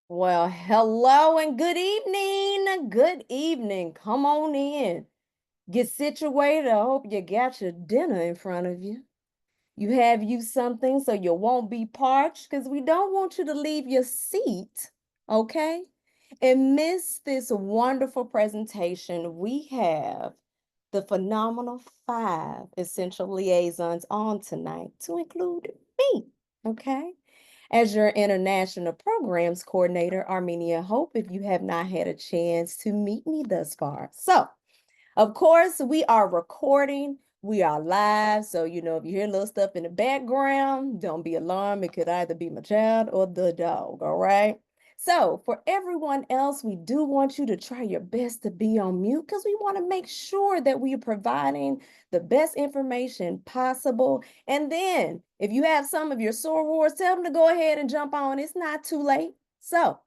Well, hello and good evening. Good evening. Come on in. Get situated. I hope you got your dinner in front of you. You have you something so you won't be parched because we don't want you to leave your seat, okay? And miss this wonderful presentation. We have the phenomenal 5 essential liaisons on tonight to include me, okay? As your international programs coordinator, Armenia Hope, if you have not had a chance to meet me thus far. So, of course, we are recording. We are live. So, if you hear little stuff in the background, don't be alarmed. It could either be my child or the dog. All right. So, for everyone else, we do want you to try your best to be on mute because we want to make sure that we are providing the best information possible. And then, if you have some of your sorors, tell them to go ahead and jump on. It's not too late. So,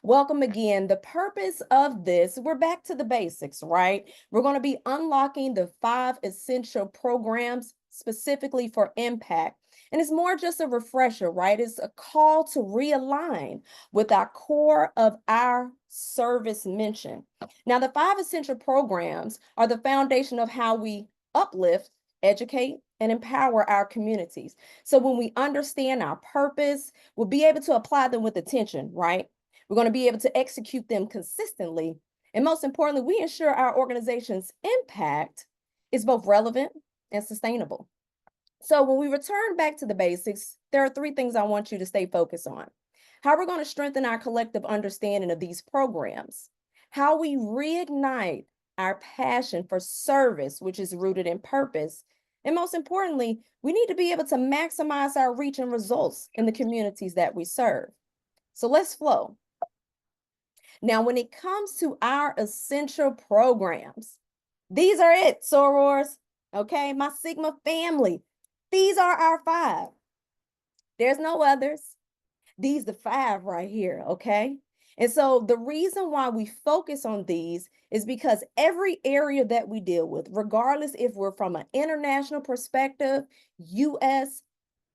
welcome again. The purpose of this, we're back to the basics, right? We're going to be unlocking the 5 essential programs specifically for impact. And it's more just a refresher, right? It's a call to realign with our core of our service mission. Now, the 5 essential programs are the foundation of how we uplift, educate, and empower our communities. So when we understand our purpose, we'll be able to apply them with attention, right? We're going to be able to execute them consistently. And most importantly, we ensure our organization's impact is both relevant and sustainable. So when we return back to the basics, there are 3 things I want you to stay focused on. How we're going to strengthen our collective understanding of these programs, how we reignite our passion for service, which is rooted in purpose, and most importantly, we need to be able to maximize our reach and results in the communities that we serve. So let's flow. Now, when it comes to our essential programs, these are it, sorors. Okay, my Sigma family. These are our 5. There's no others. These the 5 right here, okay? And so the reason why we focus on these is because every area that we deal with, regardless if we're from an international perspective, US,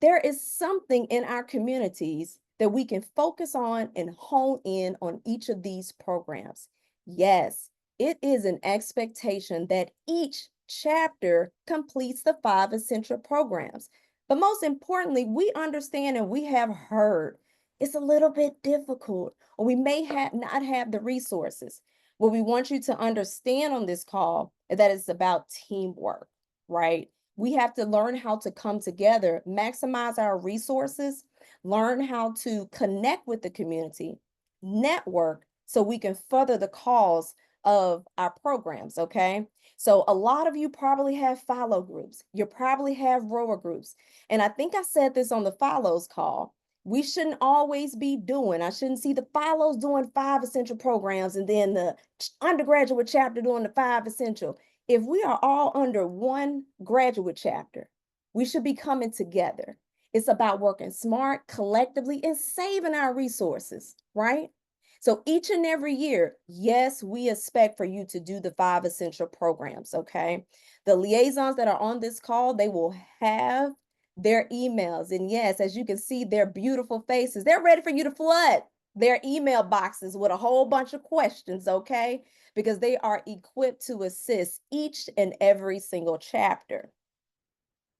there is something in our communities that we can focus on and hone in on each of these programs. Yes, it is an expectation that each chapter completes the 5 essential programs. But most importantly, we understand and we have heard it's a little bit difficult, or we may not have the resources. What we want you to understand on this call is that it's about teamwork, right? We have to learn how to come together, maximize our resources, learn how to connect with the community, network, so we can further the cause of our programs, okay? So a lot of you probably have follow groups. You probably have rower groups. And I think I said this on the follows call. We shouldn't always be I shouldn't see the fellows doing 5 essential programs and then the undergraduate chapter doing the 5 essential. If we are all under one graduate chapter, we should be coming together. It's about working smart collectively and saving our resources, right? So each and every year, yes, we expect for you to do the 5 essential programs, okay? The liaisons that are on this call, they will have their emails. And yes, as you can see, their beautiful faces, they're ready for you to flood their email boxes with a whole bunch of questions, okay? Because they are equipped to assist each and every single chapter.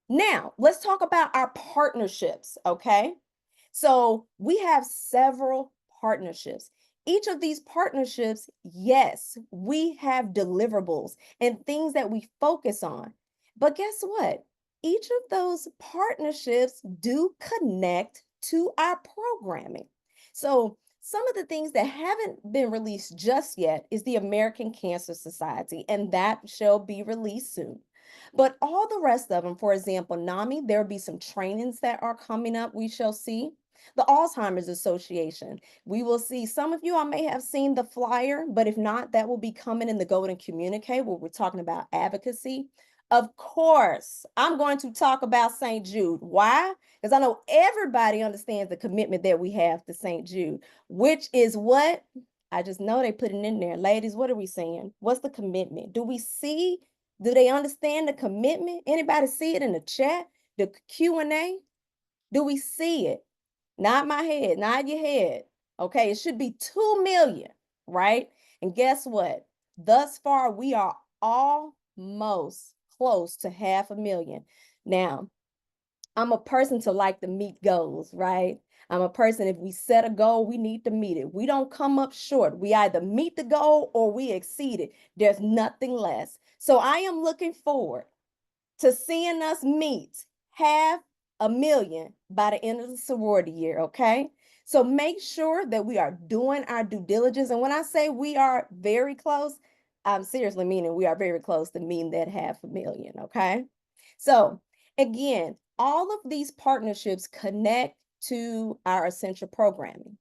Now, let's talk about our partnerships, okay? So we have several partnerships. Each of these partnerships, yes, we have deliverables and things that we focus on. But guess what? Each of those partnerships do connect to our programming. So some of the things that haven't been released just yet is the American Cancer Society, and that shall be released soon. But all the rest of them, for example, NAMI, there'll be some trainings that are coming up, we shall see. The Alzheimer's Association, we will see. Some of you, I may have seen the flyer, but if not, that will be coming in the Golden Communique where we're talking about advocacy. Of course, I'm going to talk about St. Jude. Why? Because I know everybody understands the commitment that we have to St. Jude, which is what? I just know they put it in there. Ladies, what are we saying? What's the commitment? Do they understand the commitment? Anybody see it in the chat? The Q&A? Do we see it? Not my head, not your head. Okay, it should be 2 million, right? And guess what? Thus far, we are almost close to 500,000. Now, I'm a person to like to meet goals, right? I'm a person, if we set a goal, we need to meet it. We don't come up short. We either meet the goal or we exceed it. There's nothing less. So I am looking forward to seeing us meet 500,000 by the end of the sorority year, okay? So make sure that we are doing our due diligence. And when I say we are very close, I'm seriously meaning we are very close to meeting that 500,000, okay? So again, all of these partnerships connect to our essential programming.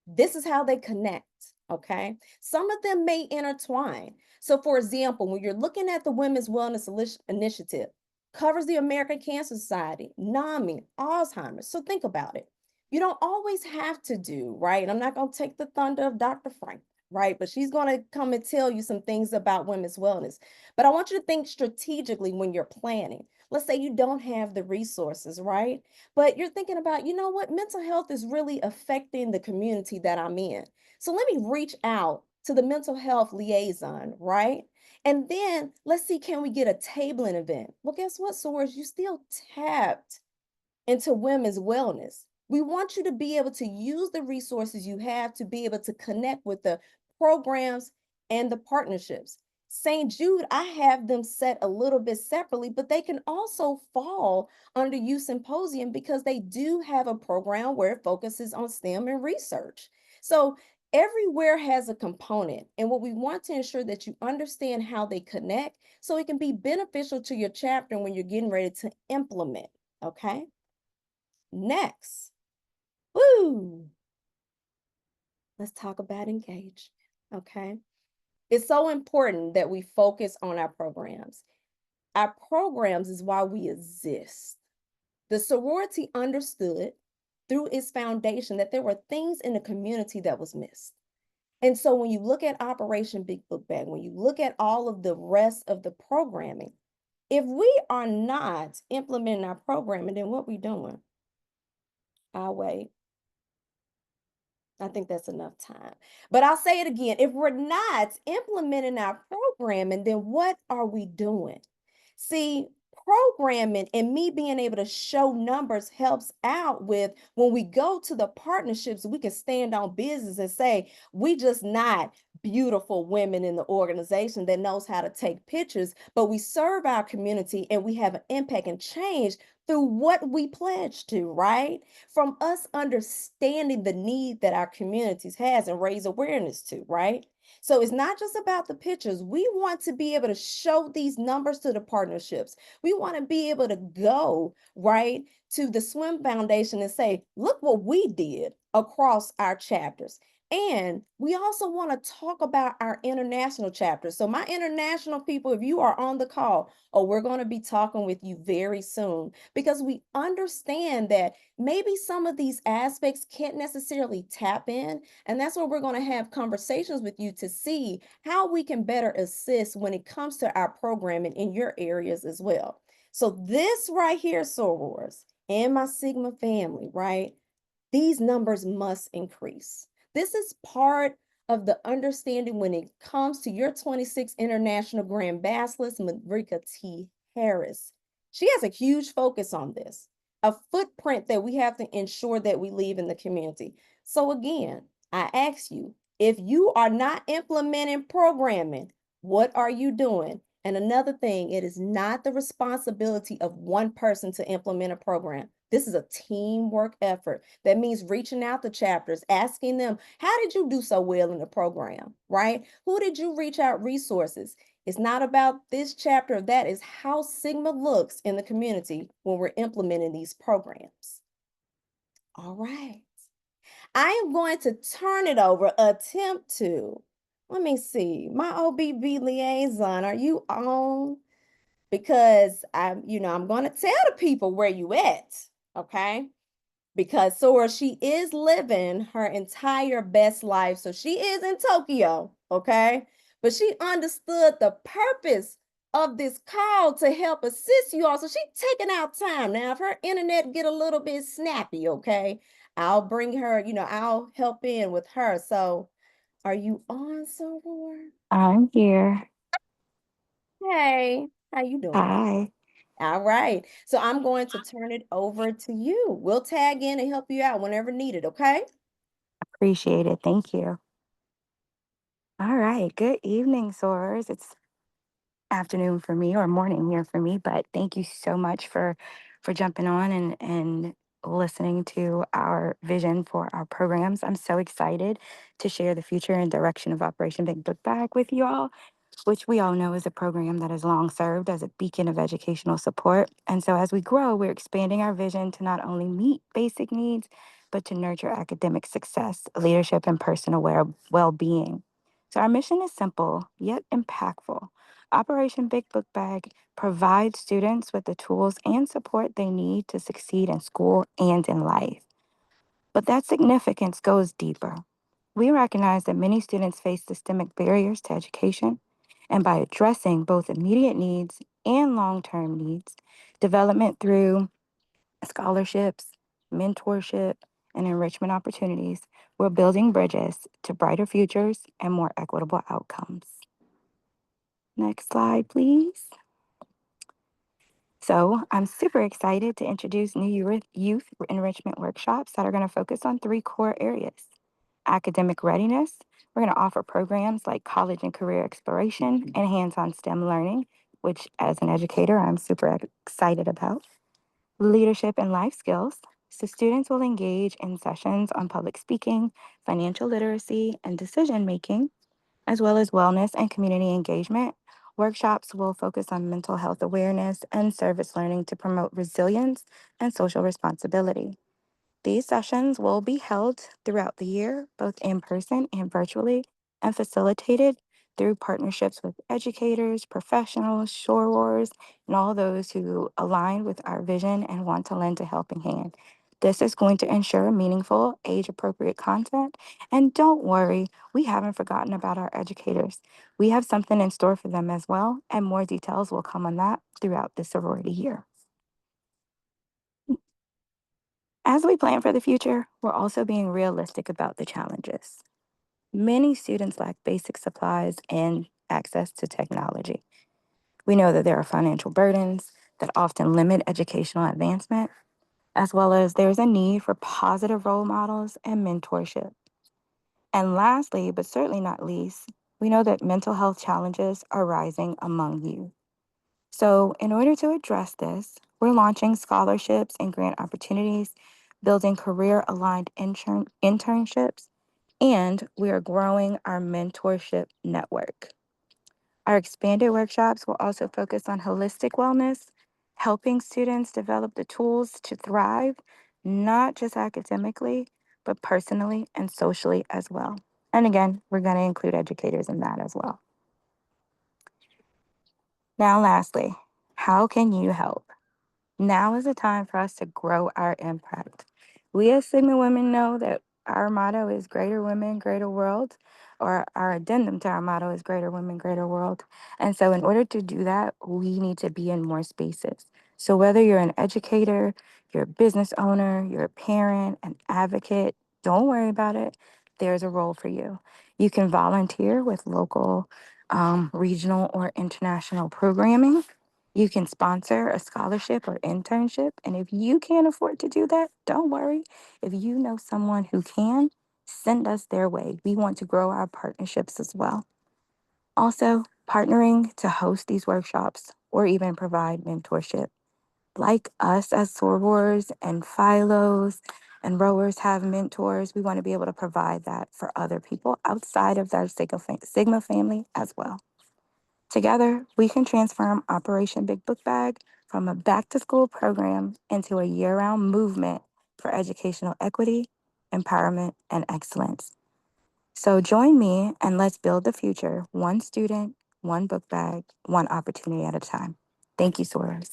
This is how they connect, okay? Some of them may intertwine. So, for example, when you're looking at the Women's Wellness Initiative, covers the American Cancer Society, NAMI, Alzheimer's. So think about it. You don't always have to do, right? I'm not going to take the thunder of Dr. Frank, right? But she's going to come and tell you some things about women's wellness. But I want you to think strategically when you're planning. Let's say you don't have the resources, right? But you're thinking about, you know what, mental health is really affecting the community that I'm in. So let me reach out to the mental health liaison, right? And then let's see, can we get a tabling event? Well, guess what, Soares? You still tapped into women's wellness. We want you to be able to use the resources you have to be able to connect with the programs and the partnerships. St. Jude, I have them set a little bit separately, but they can also fall under Youth Symposium because they do have a program where it focuses on STEM and research. So everywhere has a component. And what we want to ensure that you understand how they connect so it can be beneficial to your chapter when you're getting ready to implement. Okay. Next, woo, let's talk about engagement. Okay. It's so important that we focus on our programs. Our programs is why we exist. The sorority understood through its foundation that there were things in the community that was missed. And so when you look at Operation Big Book Bag, when you look at all of the rest of the programming, if we are not implementing our programming, then what we doing? I'll wait. I think that's enough time. But I'll say it again. If we're not implementing our programming, then what are we doing? See, programming and me being able to show numbers helps out with when we go to the partnerships, we can stand on business and say, we just not beautiful women in the organization that knows how to take pictures, but we serve our community and we have an impact and change through what we pledge to, right? From us understanding the need that our communities has and raise awareness to, right? So it's not just about the pictures. We want to be able to show these numbers to the partnerships. We want to be able to go, right, to the Swim Foundation and say, look what we did across our chapters. And we also want to talk about our international chapters. So my international people, if you are on the call, we're going to be talking with you very soon because we understand that maybe some of these aspects can't necessarily tap in. And that's where we're going to have conversations with you to see how we can better assist when it comes to our programming in your areas as well. So this right here, sorors, and my Sigma family, right? These numbers must increase. This is part of the understanding when it comes to your 26 International Grand Bachelor's, Marika T. Harris. She has a huge focus on this, a footprint that we have to ensure that we leave in the community. So again, I ask you, if you are not implementing programming, what are you doing? And another thing, it is not the responsibility of one person to implement a program. This is a teamwork effort. That means reaching out to chapters, asking them, how did you do so well in the program, right? Who did you reach out resources? It's not about this chapter or that, is how Sigma looks in the community when we're implementing these programs. All right. I am going to turn it over, attempt to, let me see, my OBB liaison, are you on? Because I'm going to tell the people where you at, okay? Because Sora, she is living her entire best life. So she is in Tokyo, okay? But she understood the purpose of this call to help assist you all. So she's taking out time. Now, if her internet get a little bit snappy, okay, I'll bring her, I'll help in with her. So are you on, Soror? I'm here. Hey, how you doing? Hi. All right. So I'm going to turn it over to you. We'll tag in and help you out whenever needed, okay? Appreciate it. Thank you. All right. Good evening, Soars. It's afternoon for me or morning here for me, but thank you so much for jumping on and listening to our vision for our programs. I'm so excited to share the future and direction of Operation Big Book Bag with you all, which we all know is a program that has long served as a beacon of educational support. And so as we grow, we're expanding our vision to not only meet basic needs, but to nurture academic success, leadership, and personal well being. So our mission is simple yet impactful. Operation Big Book Bag provides students with the tools and support they need to succeed in school and in life. But that significance goes deeper. We recognize that many students face systemic barriers to education, and by addressing both immediate needs and long term needs, development through scholarships, mentorship, and enrichment opportunities, we're building bridges to brighter futures and more equitable outcomes. Next slide, please. So, I'm super excited to introduce new youth enrichment workshops that are going to focus on three core areas: academic readiness. We're going to offer programs like college and career exploration and hands on STEM learning, which, as an educator, I'm super excited about. Leadership and life skills. So, students will engage in sessions on public speaking, financial literacy, and decision making, as well as wellness and community engagement. Workshops will focus on mental health awareness and service learning to promote resilience and social responsibility. These sessions will be held throughout the year, both in person and virtually, and facilitated through partnerships with educators, professionals, shorewars, and all those who align with our vision and want to lend a helping hand. This is going to ensure meaningful, age appropriate content. And don't worry, we haven't forgotten about our educators. We have something in store for them as well, and more details will come on that throughout the sorority year. As we plan for the future, we're also being realistic about the challenges. Many students lack basic supplies and access to technology. We know that there are financial burdens that often limit educational advancement, as well as there's a need for positive role models and mentorship. And lastly, but certainly not least, we know that mental health challenges are rising among youth. So, in order to address this, we're launching scholarships and grant opportunities, building career aligned internships, and we are growing our mentorship network. Our expanded workshops will also focus on holistic wellness, helping students develop the tools to thrive, not just academically, but personally and socially as well. And again, we're going to include educators in that as well. Now, lastly, how can you help? Now is the time for us to grow our impact. We as Sigma women know that our motto is Greater Women, Greater World, or our addendum to our motto is Greater Women, Greater World. And so, in order to do that, we need to be in more spaces. So, whether you're an educator, you're a business owner, you're a parent, an advocate, don't worry about it. There's a role for you. You can volunteer with local, regional, or international programming. You can sponsor a scholarship or internship. And if you can't afford to do that, don't worry. If you know someone who can, send us their way. We want to grow our partnerships as well. Also, partnering to host these workshops or even provide mentorship. Like us as sorors and philos and rowers have mentors, we want to be able to provide that for other people outside of their Sigma family as well. Together, we can transform Operation Big Book Bag from a back to school program into a year round movement for educational equity, empowerment, and excellence. So join me and let's build the future one student, one book bag, one opportunity at a time. Thank you, Soros.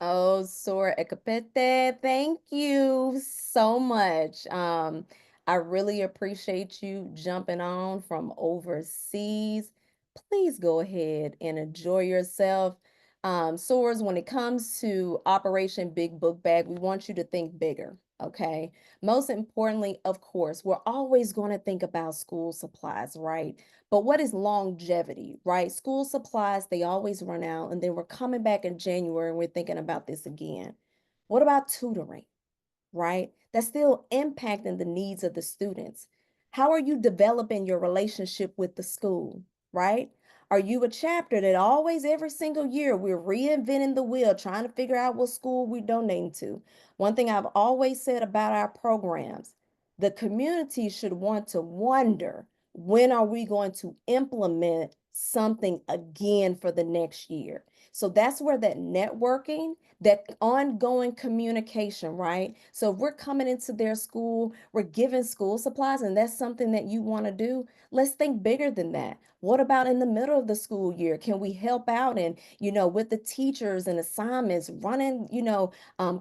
Oh, Sora Ekapete, thank you so much. I really appreciate you jumping on from overseas. please go ahead and enjoy yourself. Soars, when it comes to Operation Big Book Bag, we want you to think bigger, okay? Most importantly, of course, we're always going to think about school supplies, right? But what is longevity, right? School supplies, they always run out, and then we're coming back in January and we're thinking about this again. What about tutoring? Right? That's still impacting the needs of the students. How are you developing your relationship with the school, right? Are you a chapter that always, every single year, we're reinventing the wheel, trying to figure out what school we're donating to? One thing I've always said about our programs, the community should want to wonder, when are we going to implement something again for the next year? So that's where that networking, that ongoing communication, right? So if we're coming into their school, we're giving school supplies, and that's something that you want to do, let's think bigger than that. What about in the middle of the school year? Can we help out and, with the teachers and assignments, running,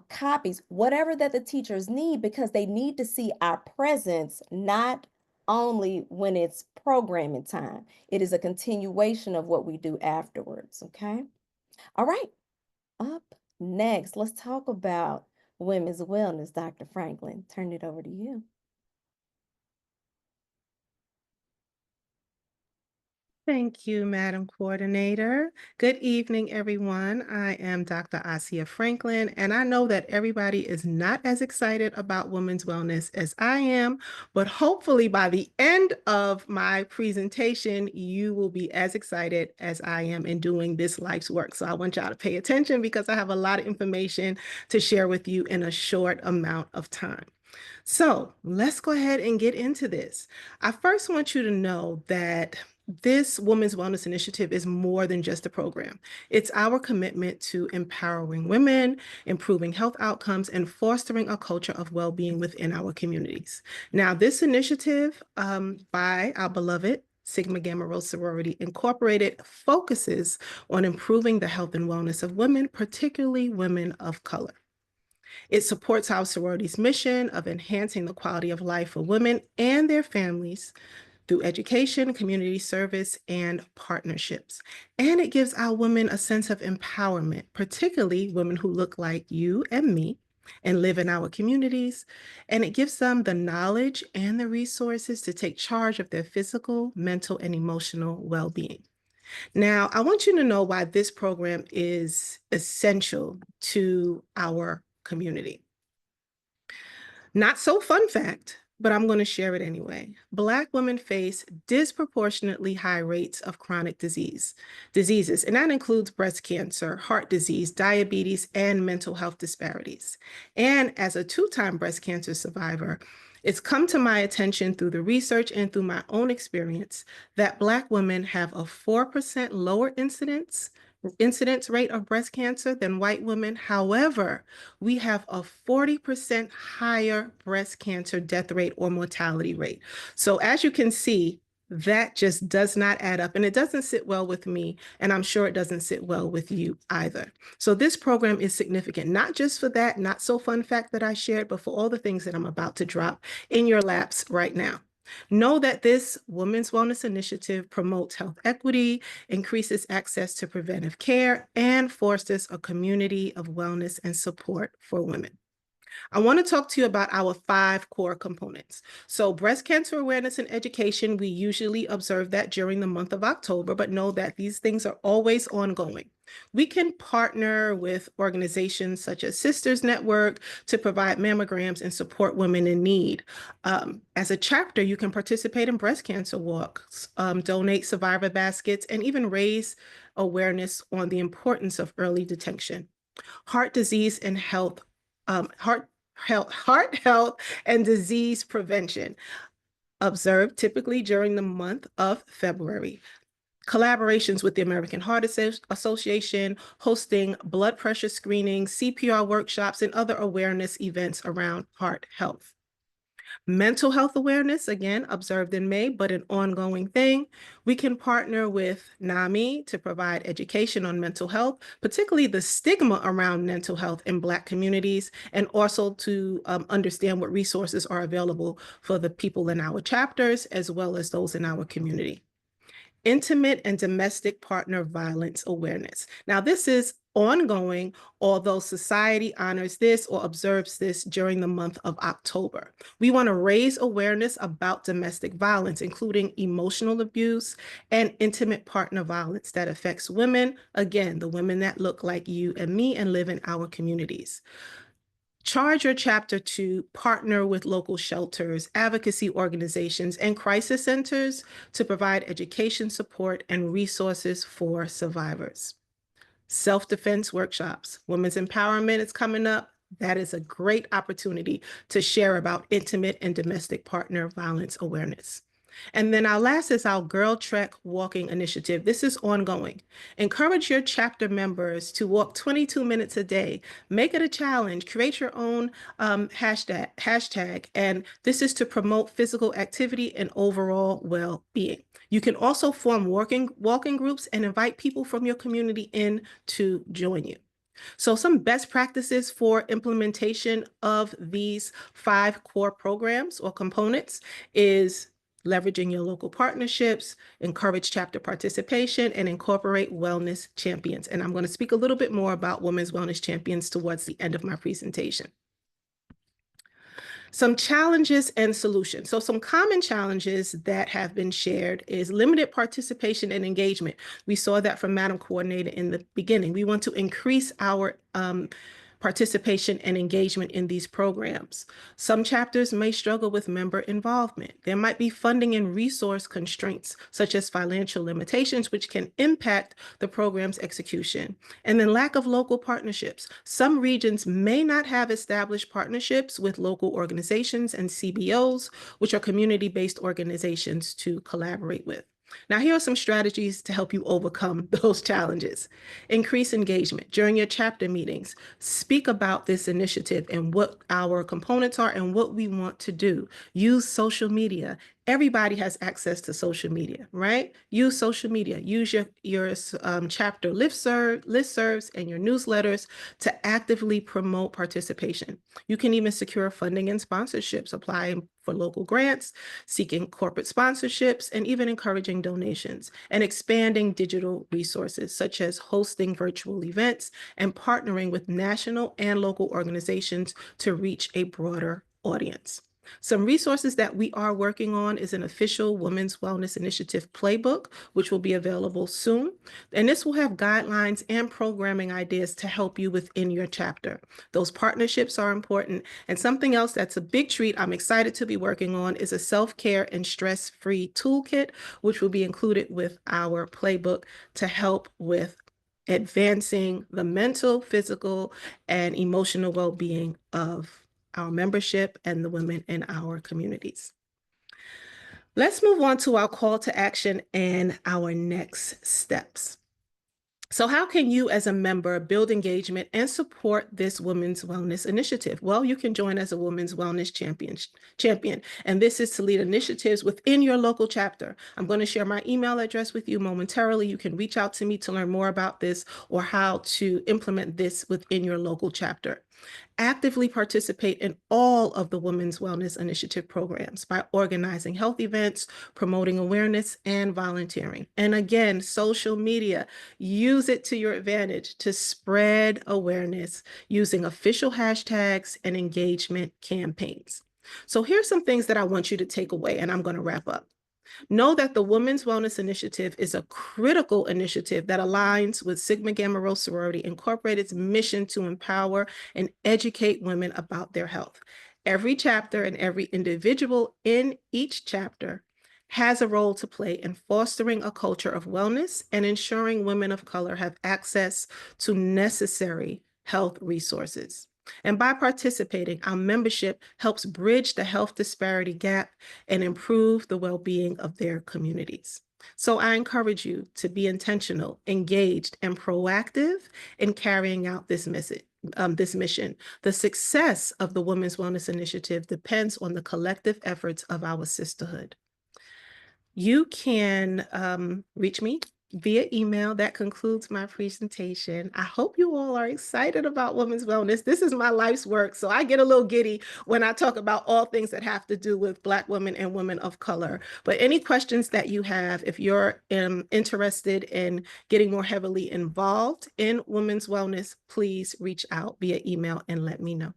copies, whatever that the teachers need, because they need to see our presence, not only when it's programming time. It is a continuation of what we do afterwards, okay? All right. Up next, let's talk about women's wellness, Dr. Franklin. Turn it over to you. Thank you, Madam Coordinator. Good evening, everyone. I am Dr. Asia Franklin, and I know that everybody is not as excited about women's wellness as I am, but hopefully by the end of my presentation, you will be as excited as I am in doing this life's work. So I want y'all to pay attention because I have a lot of information to share with you in a short amount of time. So let's go ahead and get into this. I first want you to know that this Women's Wellness Initiative is more than just a program. It's our commitment to empowering women, improving health outcomes, and fostering a culture of well-being within our communities. Now, this initiative by our beloved Sigma Gamma Rho Sorority Incorporated focuses on improving the health and wellness of women, particularly women of color. It supports our sorority's mission of enhancing the quality of life for women and their families through education, community service, and partnerships. And it gives our women a sense of empowerment, particularly women who look like you and me and live in our communities. And it gives them the knowledge and the resources to take charge of their physical, mental, and emotional well-being. Now, I want you to know why this program is essential to our community. Not so fun fact, but I'm going to share it anyway. Black women face disproportionately high rates of chronic diseases, and that includes breast cancer, heart disease, diabetes, and mental health disparities. And as a two-time breast cancer survivor, it's come to my attention through the research and through my own experience that Black women have a 4% lower incidence rate of breast cancer than white women. However, we have a 40% higher breast cancer death rate or mortality rate. So as you can see, that just does not add up, and it doesn't sit well with me, and I'm sure it doesn't sit well with you either. So this program is significant, not just for that not so fun fact that I shared, but for all the things that I'm about to drop in your laps right now. Know that this Women's Wellness Initiative promotes health equity, increases access to preventive care, and fosters a community of wellness and support for women. I want to talk to you about our 5 core components. So breast cancer awareness and education, we usually observe that during the month of October, but know that these things are always ongoing. We can partner with organizations such as Sisters Network to provide mammograms and support women in need. As a chapter, you can participate in breast cancer walks, donate survivor baskets, and even raise awareness on the importance of early detection. Heart disease and health, heart health and disease prevention, observed typically during the month of February. Collaborations with the American Heart Association, hosting blood pressure screenings, CPR workshops, and other awareness events around heart health. Mental health awareness, again, observed in May, but an ongoing thing. We can partner with NAMI to provide education on mental health, particularly the stigma around mental health in Black communities, and also to understand what resources are available for the people in our chapters, as well as those in our community. intimate and domestic partner violence awareness. Now, this is ongoing, although society honors this or observes this during the month of October. We want to raise awareness about domestic violence, including emotional abuse and intimate partner violence that affects women, again, the women that look like you and me and live in our communities. Charge your chapter to partner with local shelters, advocacy organizations, and crisis centers to provide education support and resources for survivors. Self-defense workshops. Women's empowerment is coming up. That is a great opportunity to share about intimate and domestic partner violence awareness. And then our last is our Girl Trek Walking Initiative. This is ongoing. Encourage your chapter members to walk 22 minutes a day. Make it a challenge. Create your own hashtag. And this is to promote physical activity and overall well-being. You can also form walking groups and invite people from your community in to join you. So some best practices for implementation of these 5 core programs or components is leveraging your local partnerships, encourage chapter participation, and incorporate wellness champions. And I'm going to speak a little bit more about women's wellness champions towards the end of my presentation. Some challenges and solutions. So some common challenges that have been shared is limited participation and engagement. We saw that from Madam Coordinator in the beginning. We want to increase our participation and engagement in these programs. Some chapters may struggle with member involvement. There might be funding and resource constraints, such as financial limitations, which can impact the program's execution. And then lack of local partnerships. Some regions may not have established partnerships with local organizations and CBOs, which are community-based organizations to collaborate with. Now, here are some strategies to help you overcome those challenges. Increase engagement. During your chapter meetings, speak about this initiative and what our components are and what we want to do. Use social media. Everybody has access to social media, right? Use social media. Use your chapter listservs and your newsletters to actively promote participation. You can even secure funding and sponsorships, applying for local grants, seeking corporate sponsorships, and even encouraging donations, and expanding digital resources, such as hosting virtual events and partnering with national and local organizations to reach a broader audience. Some resources that we are working on is an official Women's Wellness Initiative playbook, which will be available soon. And this will have guidelines and programming ideas to help you within your chapter. Those partnerships are important. And something else that's a big treat I'm excited to be working on is a self-care and stress-free toolkit, which will be included with our playbook to help with advancing the mental, physical, and emotional well-being of our membership and the women in our communities. Let's move on to our call to action and our next steps. So how can you as a member build engagement and support this Women's Wellness Initiative? Well, you can join as a Women's Wellness Champion, and this is to lead initiatives within your local chapter. I'm going to share my email address with you momentarily. You can reach out to me to learn more about this or how to implement this within your local chapter. Actively participate in all of the Women's Wellness Initiative programs by organizing health events, promoting awareness, and volunteering. And again, social media, use it to your advantage to spread awareness using official hashtags and engagement campaigns. So here's some things that I want you to take away, and I'm going to wrap up. Know that the Women's Wellness Initiative is a critical initiative that aligns with Sigma Gamma Rho Sorority Incorporated's mission to empower and educate women about their health. Every chapter and every individual in each chapter has a role to play in fostering a culture of wellness and ensuring women of color have access to necessary health resources. And by participating, our membership helps bridge the health disparity gap and improve the well-being of their communities. So I encourage you to be intentional, engaged, and proactive in carrying out this mission. The success of the Women's Wellness Initiative depends on the collective efforts of our sisterhood. You can reach me via email. That concludes my presentation. I hope you all are excited about women's wellness. This is my life's work, so I get a little giddy when I talk about all things that have to do with Black women and women of color. But any questions that you have, if you're interested in getting more heavily involved in women's wellness, please reach out via email and let me know.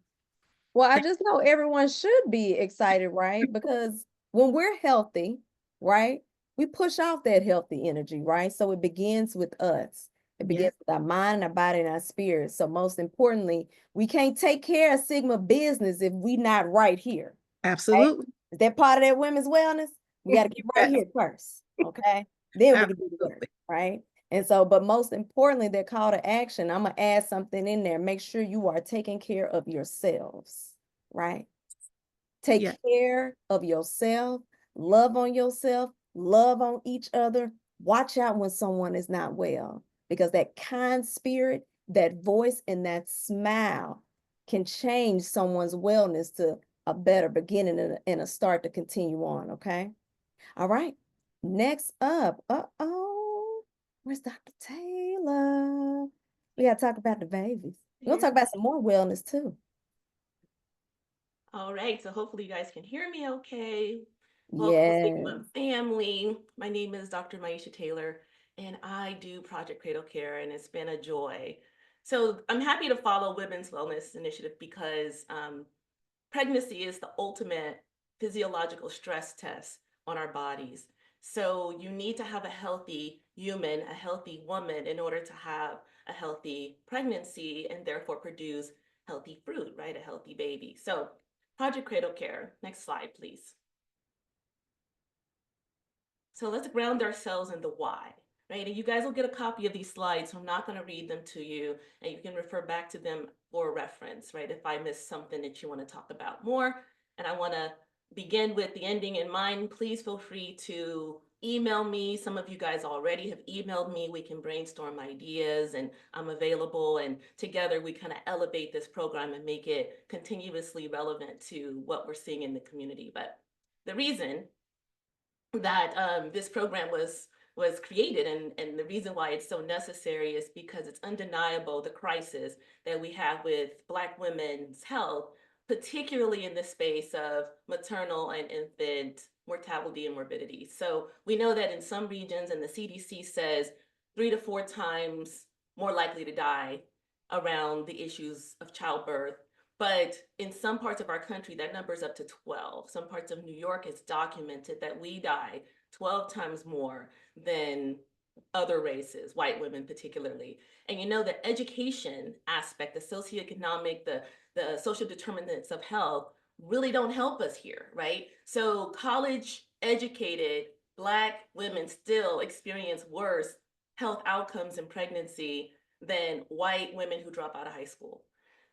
Well, I just know everyone should be excited, right? Because when we're healthy, right, we push off that healthy energy, right? So it begins with us. It Yeah, begins with our mind, our body, and our spirit. So most importantly, we can't take care of Sigma business if we not right here. Okay? absolutely. Is that part of that women's wellness? We got to get right Yes, here first. Okay. Then we can do the work, absolutely. right? And so, but most importantly, their call to action, I'm gonna add something in there. Make sure you are taking care of yourselves, right? Take Yeah. care of yourself, love on yourself, love on each other. Watch out when someone is not well, because that kind spirit, that voice, and that smile can change someone's wellness to a better beginning and a start to continue on. Okay. All right. Next up, where's Dr. Taylor? We got to talk about the babies. We're going to Here. talk about some more wellness too. All right, so hopefully you guys can hear me okay. Welcome, Sigma Yes. family. My name is Dr. Maisha Taylor, and I do Project Cradle Care, and it's been a joy. So I'm happy to follow Women's Wellness Initiative because pregnancy is the ultimate physiological stress test on our bodies. So you need to have a healthy human, a healthy woman, in order to have a healthy pregnancy and therefore produce healthy fruit, right? A healthy baby. So Project Cradle Care. Next slide, please. So let's ground ourselves in the why, right? And you guys will get a copy of these slides, so I'm not going to read them to you, and you can refer back to them for reference, right? If I miss something that you want to talk about more, and I want to begin with the ending in mind, please feel free to email me. Some of you guys already have emailed me. We can brainstorm ideas, and I'm available. And together we kind of elevate this program and make it continuously relevant to what we're seeing in the community. But the reason that this program was created, and the reason why it's so necessary is because it's undeniable the crisis that we have with Black women's health, particularly in the space of maternal and infant mortality and morbidity. So we know that in some regions, and the CDC says 3 to 4 times more likely to die around the issues of childbirth. But in some parts of our country, that number is up to 12. Some parts of New York, it's documented that we die 12 times more than other races, white women particularly. And you know, the education aspect, the socioeconomic, the social determinants of health really don't help us here, right? So college educated Black women still experience worse health outcomes in pregnancy than white women who drop out of high school.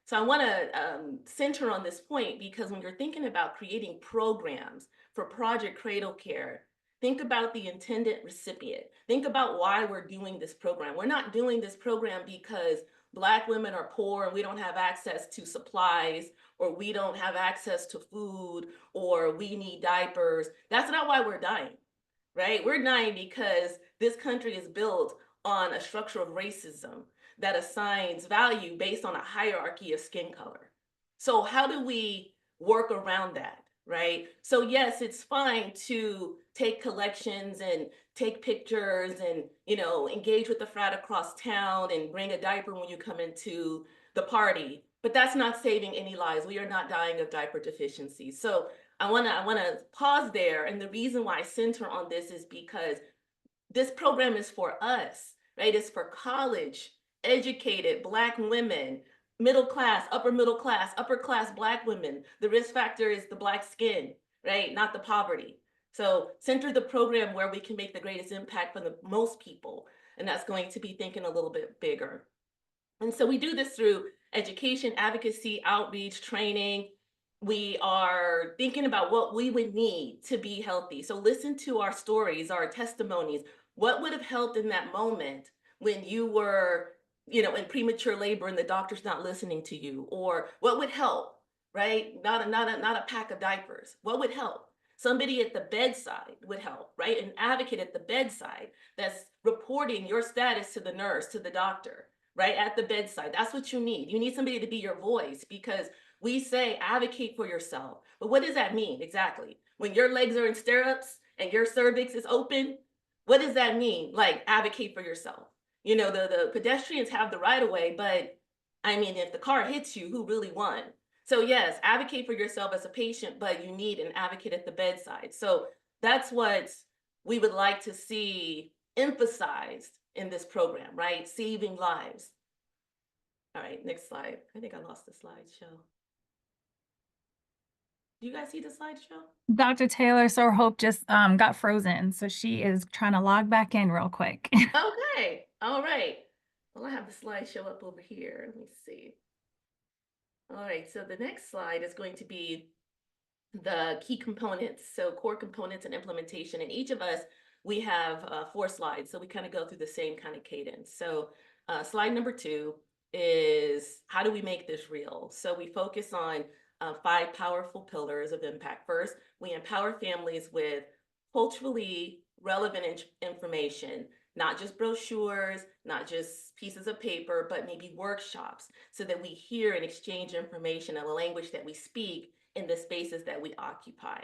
So I want to center on this point because when you're thinking about creating programs for Project Cradle Care, think about the intended recipient. Think about why we're doing this program. We're not doing this program because Black women are poor and we don't have access to supplies, or we don't have access to food, or we need diapers. That's not why we're dying, right? We're dying because this country is built on a structure of racism that assigns value based on a hierarchy of skin color. So how do we work around that, right? So yes, it's fine to take collections and take pictures and, engage with the frat across town and bring a diaper when you come into the party, but that's not saving any lives. We are not dying of diaper deficiency. So I want to pause there, and the reason why I center on this is because this program is for us, right? It's for college educated Black women, middle class, upper class Black women. The risk factor is the Black skin, right? Not the poverty. So center the program where we can make the greatest impact for the most people. And that's going to be thinking a little bit bigger. And so we do this through education, advocacy, outreach, training. We are thinking about what we would need to be healthy. So listen to our stories, our testimonies. What would have helped in that moment when you were, in premature labor and the doctor's not listening to you? Or what would help, right? Not a pack of diapers. What would help? Somebody at the bedside would help, right? An advocate at the bedside that's reporting your status to the nurse, to the doctor, right? At the bedside. That's what you need. You need somebody to be your voice, because we say advocate for yourself. But what does that mean exactly? When your legs are in stirrups and your cervix is open, what does that mean? Like, advocate for yourself. You know, the pedestrians have the right of way, but I mean, if the car hits you, who really won? So yes, advocate for yourself as a patient, but you need an advocate at the bedside. So that's what we would like to see emphasized in this program, right? Saving lives. All right, next slide. I think I lost the slideshow. Do you guys see the slideshow? Dr. Taylor Hope just got frozen, so she is trying to log back in real quick. Okay, all right. Well, I have the slideshow up over here. Let me see. All right, so the next slide is going to be the key components. So core components and implementation. And each of us, we have 4 slides. So we kind of go through the same kind of cadence. So slide number 2 is how do we make this real? So we focus on 5 powerful pillars of impact. First, we empower families with culturally relevant information, not just brochures, not just pieces of paper, but maybe workshops, so that we hear and exchange information in a language that we speak in the spaces that we occupy.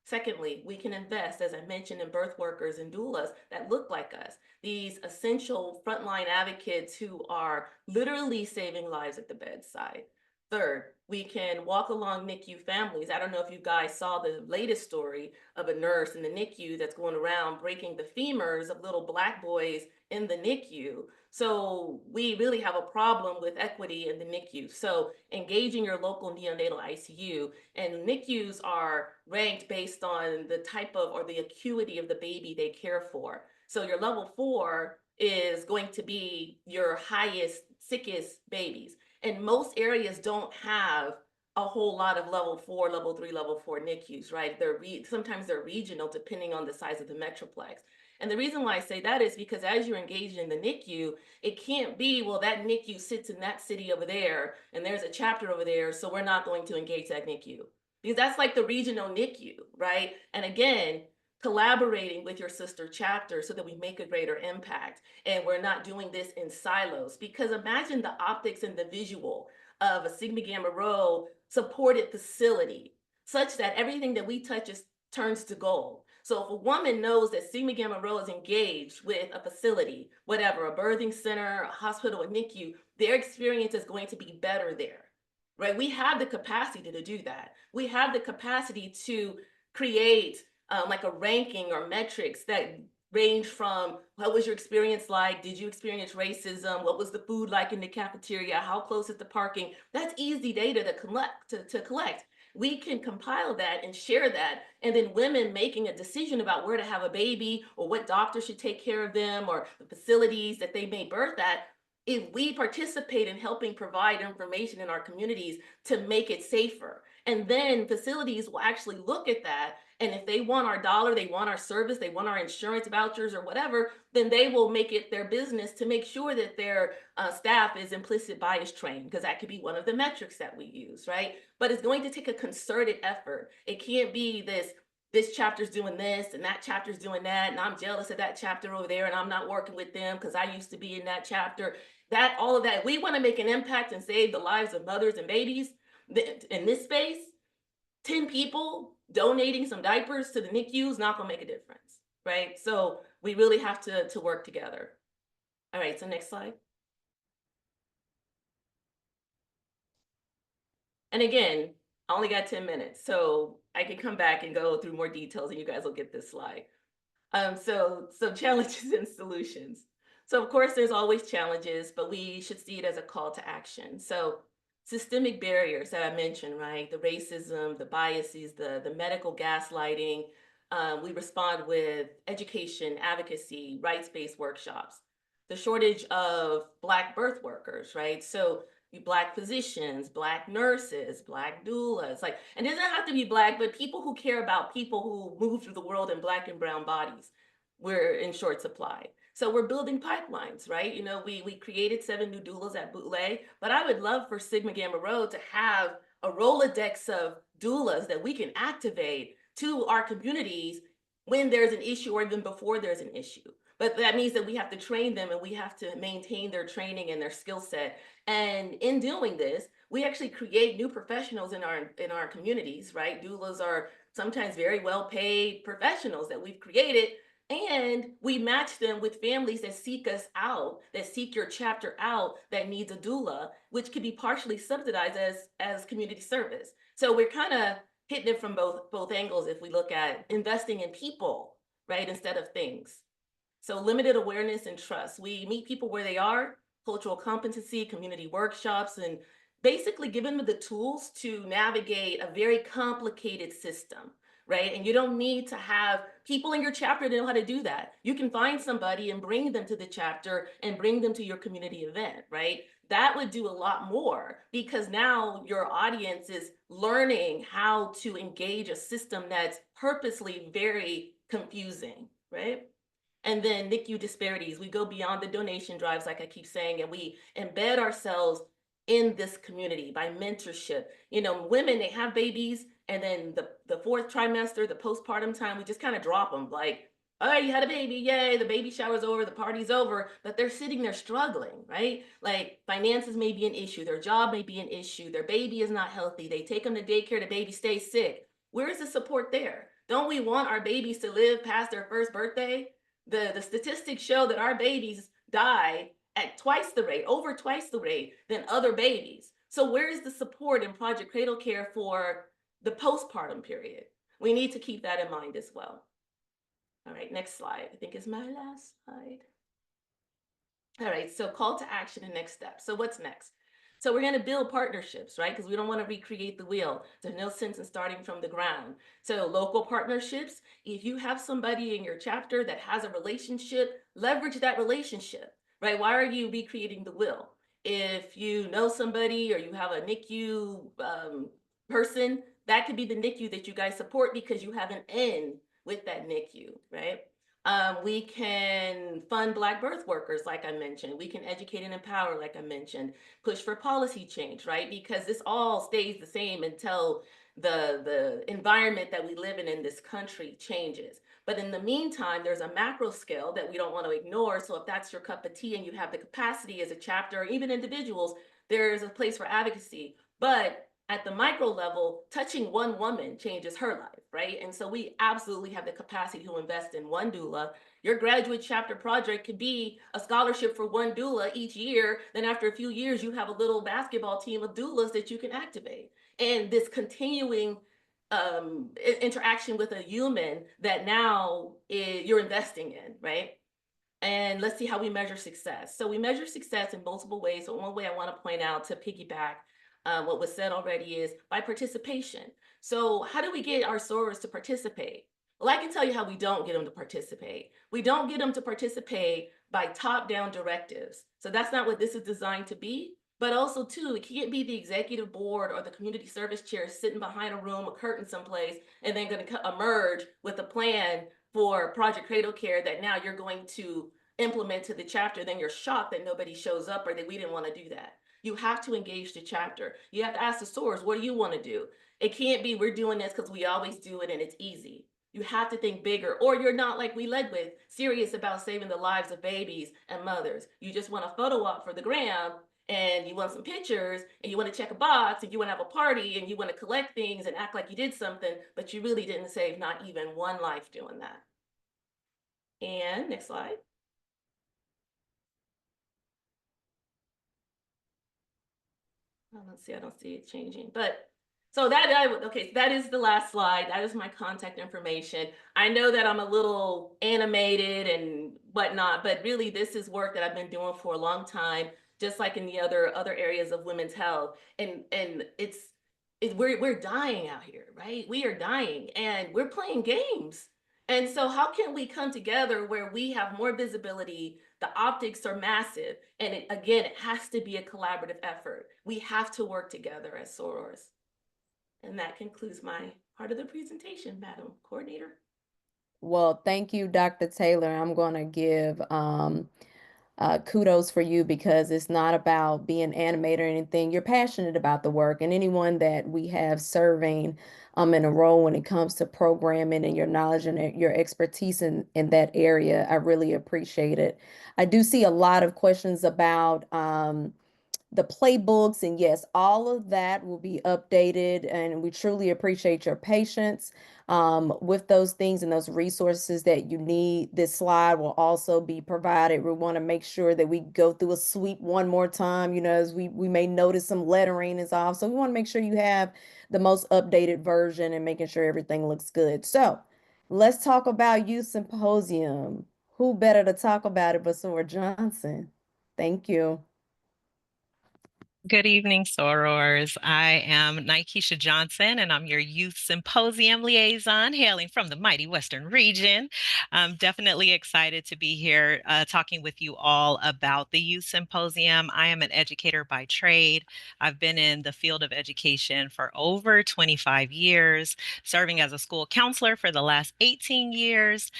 Secondly, we can invest, as I mentioned, in birth workers and doulas that look like us, these essential frontline advocates who are literally saving lives at the bedside. Third, we can walk along NICU families. I don't know if you guys saw the latest story of a nurse in the NICU that's going around breaking the femurs of little Black boys in the NICU. So we really have a problem with equity in the NICU. So engaging your local neonatal ICU, and NICUs are ranked based on the type of or the acuity of the baby they care for. So your level 4 is going to be your highest, sickest babies. And most areas don't have a whole lot of level 4, level 3, level 4 NICUs, right? Sometimes they're regional depending on the size of the metroplex. And the reason why I say that is because as you're engaged in the NICU, it can't be, well, that NICU sits in that city over there, and there's a chapter over there, so we're not going to engage that NICU. Because that's like the regional NICU, right? And again, collaborating with your sister chapter so that we make a greater impact. And we're not doing this in silos. Because imagine the optics and the visual of a Sigma Gamma Rho supported facility, such that everything that we touch turns to gold. So if a woman knows that Sigma Gamma Rho is engaged with a facility, whatever, a birthing center, a hospital, a NICU, their experience is going to be better there, right? We have the capacity to do that. We have the capacity to create like a ranking or metrics that range from what was your experience like? Did you experience racism? What was the food like in the cafeteria? How close is the parking? That's easy data to collect. We can compile that and share that, and then women making a decision about where to have a baby or what doctor should take care of them or the facilities that they may birth at. If we participate in helping provide information in our communities to make it safer, and then facilities will actually look at that, and if they want our dollar, they want our service, they want our insurance vouchers or whatever, then they will make it their business to make sure that their staff is implicit bias trained, because that could be one of the metrics that we use, right? But it's going to take a concerted effort. It can't be this chapter's doing this and that chapter's doing that, and I'm jealous of that chapter over there and I'm not working with them because I used to be in that chapter. That, all of that, we want to make an impact and save the lives of mothers and babies in this space. 10 people donating some diapers to the NICU is not going to make a difference, right? So we really have to work together. All right, so next slide. And again, I only got 10 minutes, so I can come back and go through more details and you guys will get this slide. So challenges and solutions. So of course, there's always challenges, but we should see it as a call to action. So systemic barriers that I mentioned, right? The racism, the biases, the medical gaslighting. We respond with education, advocacy, rights-based workshops. The shortage of Black birth workers, right? So Black physicians, Black nurses, Black doulas, like, and it doesn't have to be Black, but people who care about people who move through the world in Black and brown bodies. We're in short supply. So we're building pipelines, right? You know, we created 7 new doulas at Bootleg, but I would love for Sigma Gamma Rho to have a Rolodex of doulas that we can activate to our communities when there's an issue or even before there's an issue. But that means that we have to train them and we have to maintain their training and their skill set. And in doing this, we actually create new professionals in our communities, right? Doulas are sometimes very well paid professionals that we've created, and we match them with families that seek us out, that seek your chapter out, that needs a doula, which could be partially subsidized as community service. So we're kind of hitting it from both angles if we look at investing in people, right, instead of things. So limited awareness and trust. We meet people where they are, cultural competency, community workshops, and basically giving them the tools to navigate a very complicated system, right? And you don't need to have people in your chapter that know how to do that. You can find somebody and bring them to the chapter and bring them to your community event, right? That would do a lot more because now your audience is learning how to engage a system that's purposely very confusing, right? And then NICU disparities, we go beyond the donation drives, like I keep saying, and we embed ourselves in this community by mentorship. You know, women, they have babies, and then the fourth trimester, the postpartum time, we just kind of drop them like, all right, you had a baby, yay, the baby shower's over, the party's over, but they're sitting there struggling, right? Like finances may be an issue, their job may be an issue, their baby is not healthy, they take them to daycare, the baby stays sick. Where is the support there? Don't we want our babies to live past their first birthday? The statistics show that our babies die at twice the rate, over twice the rate than other babies. So where is the support in Project Cradle Care for the postpartum period? We need to keep that in mind as well. All right, next slide. I think is my last slide. All right, so call to action and next steps. So what's next? So we're going to build partnerships, right? Because we don't want to recreate the wheel. There's no sense in starting from the ground. So local partnerships, if you have somebody in your chapter that has a relationship, leverage that relationship, right? Why are you recreating the wheel? If you know somebody or you have a NICU person, that could be the NICU that you guys support because you have an in with that NICU, right? We can fund Black birth workers, like I mentioned. We can educate and empower, like I mentioned. Push for policy change, right? Because this all stays the same until the environment that we live in this country changes. But in the meantime, there's a macro scale that we don't want to ignore. So if that's your cup of tea and you have the capacity as a chapter or even individuals, there's a place for advocacy. But at the micro level, touching one woman changes her life, right? And so we absolutely have the capacity to invest in one doula. Your graduate chapter project could be a scholarship for one doula each year. Then after a few years, you have a little basketball team of doulas that you can activate. And this continuing interaction with a human that now you're investing in, right? And let's see how we measure success. So we measure success in multiple ways. So one way I want to point out to piggyback what was said already is by participation. So how do we get our sorors to participate? Well, I can tell you how we don't get them to participate. We don't get them to participate by top-down directives. So that's not what this is designed to be. But also, too, it can't be the executive board or the community service chair sitting behind a room, a curtain someplace, and then going to emerge with a plan for Project Cradle Care that now you're going to implement to the chapter. Then you're shocked that nobody shows up or that we didn't want to do that. You have to engage the chapter. You have to ask the source, what do you want to do? It can't be we're doing this because we always do it and it's easy. You have to think bigger, or you're not, like we led with, serious about saving the lives of babies and mothers. You just want a photo op for the gram and you want some pictures and you want to check a box and you want to have a party and you want to collect things and act like you did something, but you really didn't save not even one life doing that. And next slide. Let's see, I don't see it changing, but so okay, so that is the last slide. That is my contact information. I know that I'm a little animated and whatnot, but really this is work that I've been doing for a long time, just like in the other areas of women's health. And we're dying out here, right? We are dying and we're playing games. And so how can we come together where we have more visibility? The optics are massive. And again, it has to be a collaborative effort. We have to work together as sorors. And that concludes my part of the presentation, Madam Coordinator. Well, thank you, Dr. Taylor. I'm going to give kudos for you because it's not about being animated or anything. You're passionate about the work, and anyone that we have serving in a role when it comes to programming and your knowledge and your expertise in that area, I really appreciate it. I do see a lot of questions about the playbooks, and yes, all of that will be updated, and we truly appreciate your patience with those things and those resources that you need. This slide will also be provided. We want to make sure that we go through a sweep one more time, as we may notice some lettering is off, so we want to make sure you have the most updated version and making sure everything looks good. So let's talk about Youth Symposium. Who better to talk about it but Sora Johnson? Thank you. Good evening, sorors. I am Nikesha Johnson, and I'm your Youth Symposium liaison, hailing from the mighty Western region. I'm definitely excited to be here talking with you all about the Youth Symposium. I am an educator by trade. I've been in the field of education for over 25 years, serving as a school counselor for the last 18 years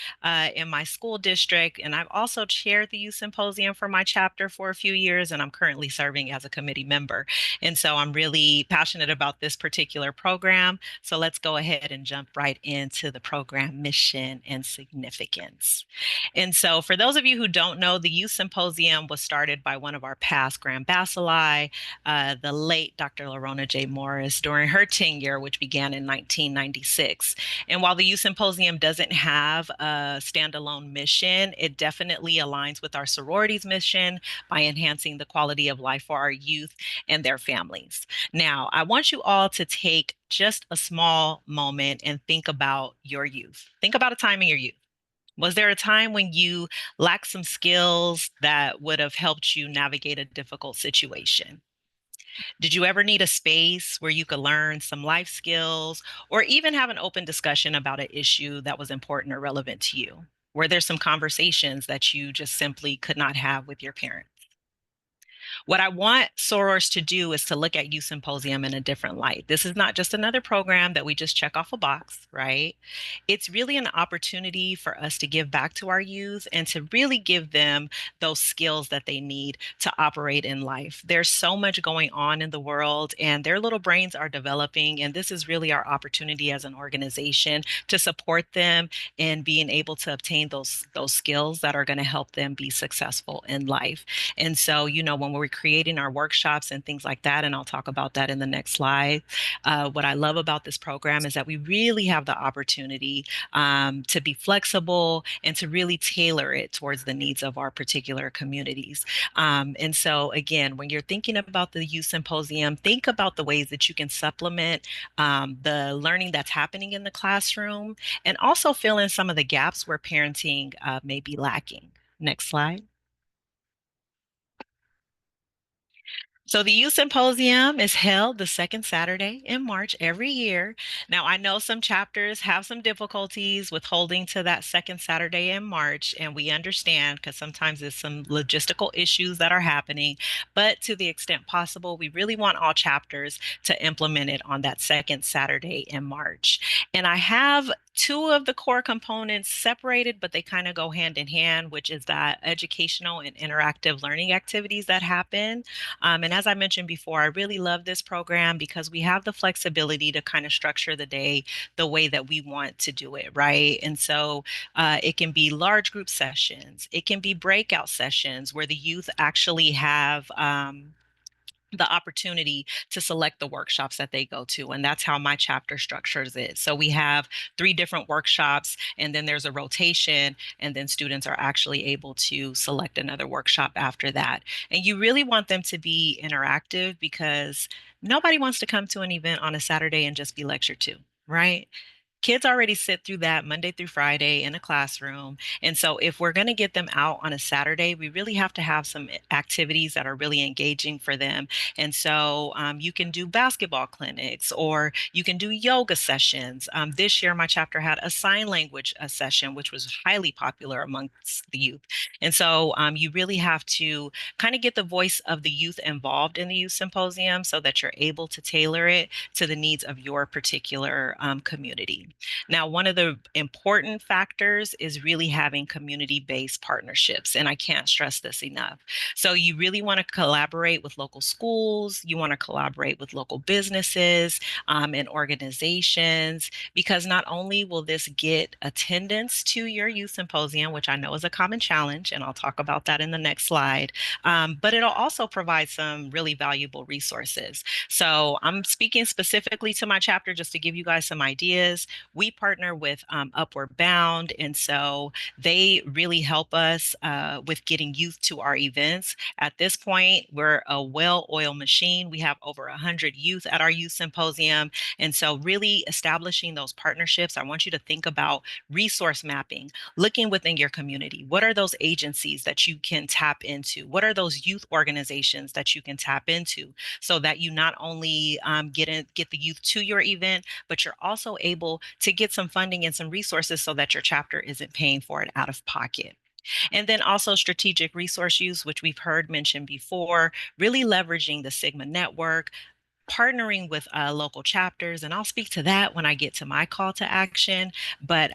in my school district. And I've also chaired the Youth Symposium for my chapter for a few years, and I'm currently serving as a committee member. And so I'm really passionate about this particular program. So let's go ahead and jump right into the program mission and significance. And so for those of you who don't know, the Youth Symposium was started by one of our past Grand Bacilli, the late Dr. Lorona J. Morris, during her tenure, which began in 1996. And while the Youth Symposium doesn't have a standalone mission, it definitely aligns with our sororities mission by enhancing the quality of life for our youth and their families. Now, I want you all to take just a small moment and think about your youth. Think about a time in your youth. Was there a time when you lacked some skills that would have helped you navigate a difficult situation? Did you ever need a space where you could learn some life skills or even have an open discussion about an issue that was important or relevant to you? Were there some conversations that you just simply could not have with your parents? What I want sorors to do is to look at Youth Symposium in a different light. This is not just another program that we just check off a box, right? It's really an opportunity for us to give back to our youth and to really give them those skills that they need to operate in life. There's so much going on in the world, and their little brains are developing, and this is really our opportunity as an organization to support them in being able to obtain those skills that are going to help them be successful in life. And so, when we're creating our workshops and things like that, and I'll talk about that in the next slide, what I love about this program is that we really have the opportunity to be flexible and to really tailor it towards the needs of our particular communities. And so, again, when you're thinking about the Youth Symposium, think about the ways that you can supplement the learning that's happening in the classroom and also fill in some of the gaps where parenting may be lacking. Next slide. So the Youth Symposium is held the second Saturday in March every year. Now, I know some chapters have some difficulties with holding to that second Saturday in March, and we understand because sometimes there's some logistical issues that are happening. But to the extent possible, we really want all chapters to implement it on that second Saturday in March. And I have two of the core components separated, but they kind of go hand in hand, which is that educational and interactive learning activities that happen. And as I mentioned before, I really love this program because we have the flexibility to kind of structure the day the way that we want to do it, right? And so it can be large group sessions, it can be breakout sessions where the youth actually have the opportunity to select the workshops that they go to. And that's how my chapter structures it. So we have 3 different workshops, and then there's a rotation, and then students are actually able to select another workshop after that. And you really want them to be interactive because nobody wants to come to an event on a Saturday and just be lectured to, right? Kids already sit through that Monday through Friday in a classroom. And so if we're going to get them out on a Saturday, we really have to have some activities that are really engaging for them. And so you can do basketball clinics or you can do yoga sessions. This year, my chapter had a sign language session, which was highly popular amongst the youth. And so you really have to kind of get the voice of the youth involved in the Youth Symposium so that you're able to tailor it to the needs of your particular community. Now, one of the important factors is really having community-based partnerships, and I can't stress this enough. So you really want to collaborate with local schools, you want to collaborate with local businesses and organizations, because not only will this get attendance to your youth symposium, which I know is a common challenge, and I'll talk about that in the next slide, but it'll also provide some really valuable resources. So I'm speaking specifically to my chapter just to give you guys some ideas. We partner with Upward Bound, and so they really help us with getting youth to our events. At this point, we're a well-oiled machine. We have over 100 youth at our youth symposium, and so really establishing those partnerships. I want you to think about resource mapping, looking within your community. What are those agencies that you can tap into? What are those youth organizations that you can tap into so that you not only get the youth to your event, but you're also able to get some funding and some resources so that your chapter isn't paying for it out of pocket. And then also strategic resource use, which we've heard mentioned before, really leveraging the Sigma network, partnering with local chapters, and I'll speak to that when I get to my call to action. But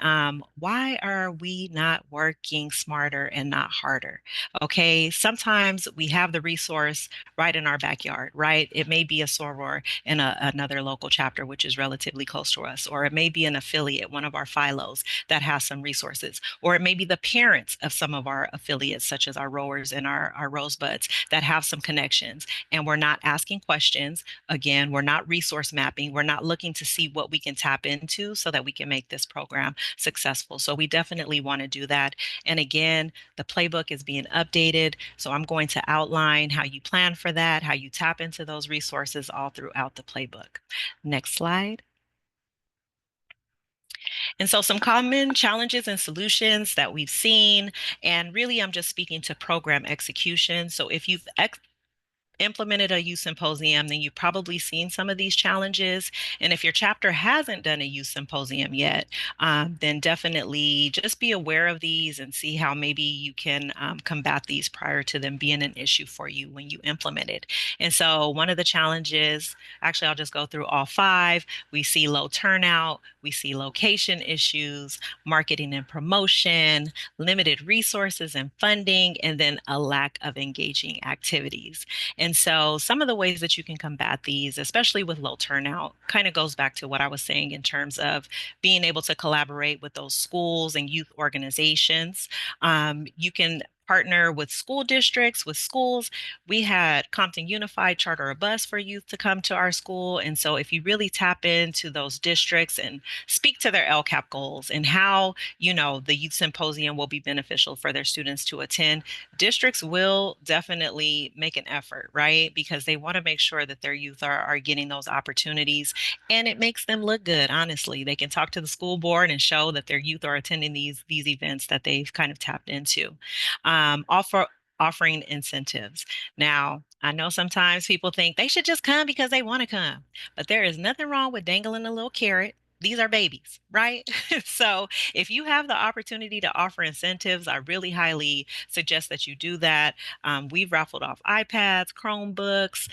why are we not working smarter and not harder? Okay, sometimes we have the resource right in our backyard, right? It may be a soror in another local chapter, which is relatively close to us, or it may be an affiliate, one of our philos that has some resources, or it may be the parents of some of our affiliates, such as our rowers and our rosebuds, that have some connections, and we're not asking questions. Again, we're not resource mapping. We're not looking to see what we can tap into so that we can make this program successful. So we definitely want to do that. And again, the playbook is being updated. So I'm going to outline how you plan for that, how you tap into those resources all throughout the playbook. Next slide. And so some common challenges and solutions that we've seen, and really I'm just speaking to program execution. So if you've implemented a youth symposium, then you've probably seen some of these challenges. And if your chapter hasn't done a youth symposium yet, then definitely just be aware of these and see how maybe you can combat these prior to them being an issue for you when you implement it. And so one of the challenges, actually, I'll just go through all five. We see low turnout, we see location issues, marketing and promotion, limited resources and funding, and then a lack of engaging activities. And so some of the ways that you can combat these, especially with low turnout, kind of goes back to what I was saying in terms of being able to collaborate with those schools and youth organizations. You can partner with school districts, with schools. We had Compton Unified charter a bus for youth to come to our school. And so if you really tap into those districts and speak to their LCAP goals and how, the youth symposium will be beneficial for their students to attend, districts will definitely make an effort, right? Because they want to make sure that their youth are getting those opportunities, and it makes them look good, honestly. They can talk to the school board and show that their youth are attending these events that they've kind of tapped into. Offering incentives. Now, I know sometimes people think they should just come because they want to come, but there is nothing wrong with dangling a little carrot. These are babies, right? So if you have the opportunity to offer incentives, I really highly suggest that you do that. We've raffled off iPads, Chromebooks.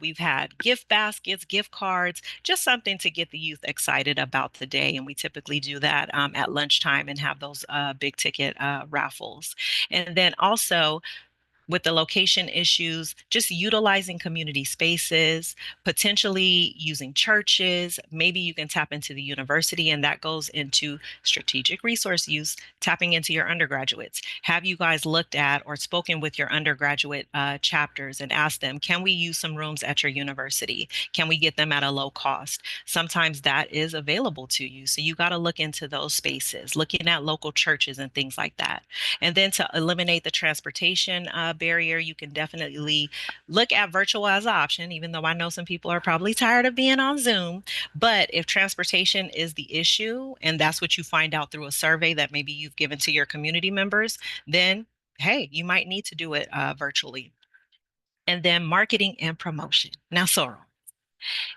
We've had gift baskets, gift cards, just something to get the youth excited about the day. And we typically do that at lunchtime and have those big ticket raffles. And then also, with the location issues, just utilizing community spaces, potentially using churches. Maybe you can tap into the university, and that goes into strategic resource use, tapping into your undergraduates. Have you guys looked at or spoken with your undergraduate chapters and asked them, can we use some rooms at your university? Can we get them at a low cost? Sometimes that is available to you. So you got to look into those spaces, looking at local churches and things like that. And then to eliminate the transportation barrier, you can definitely look at virtual as an option, even though I know some people are probably tired of being on Zoom. But if transportation is the issue, and that's what you find out through a survey that maybe you've given to your community members, then hey, you might need to do it virtually. And then marketing and promotion. Now, Sorrel,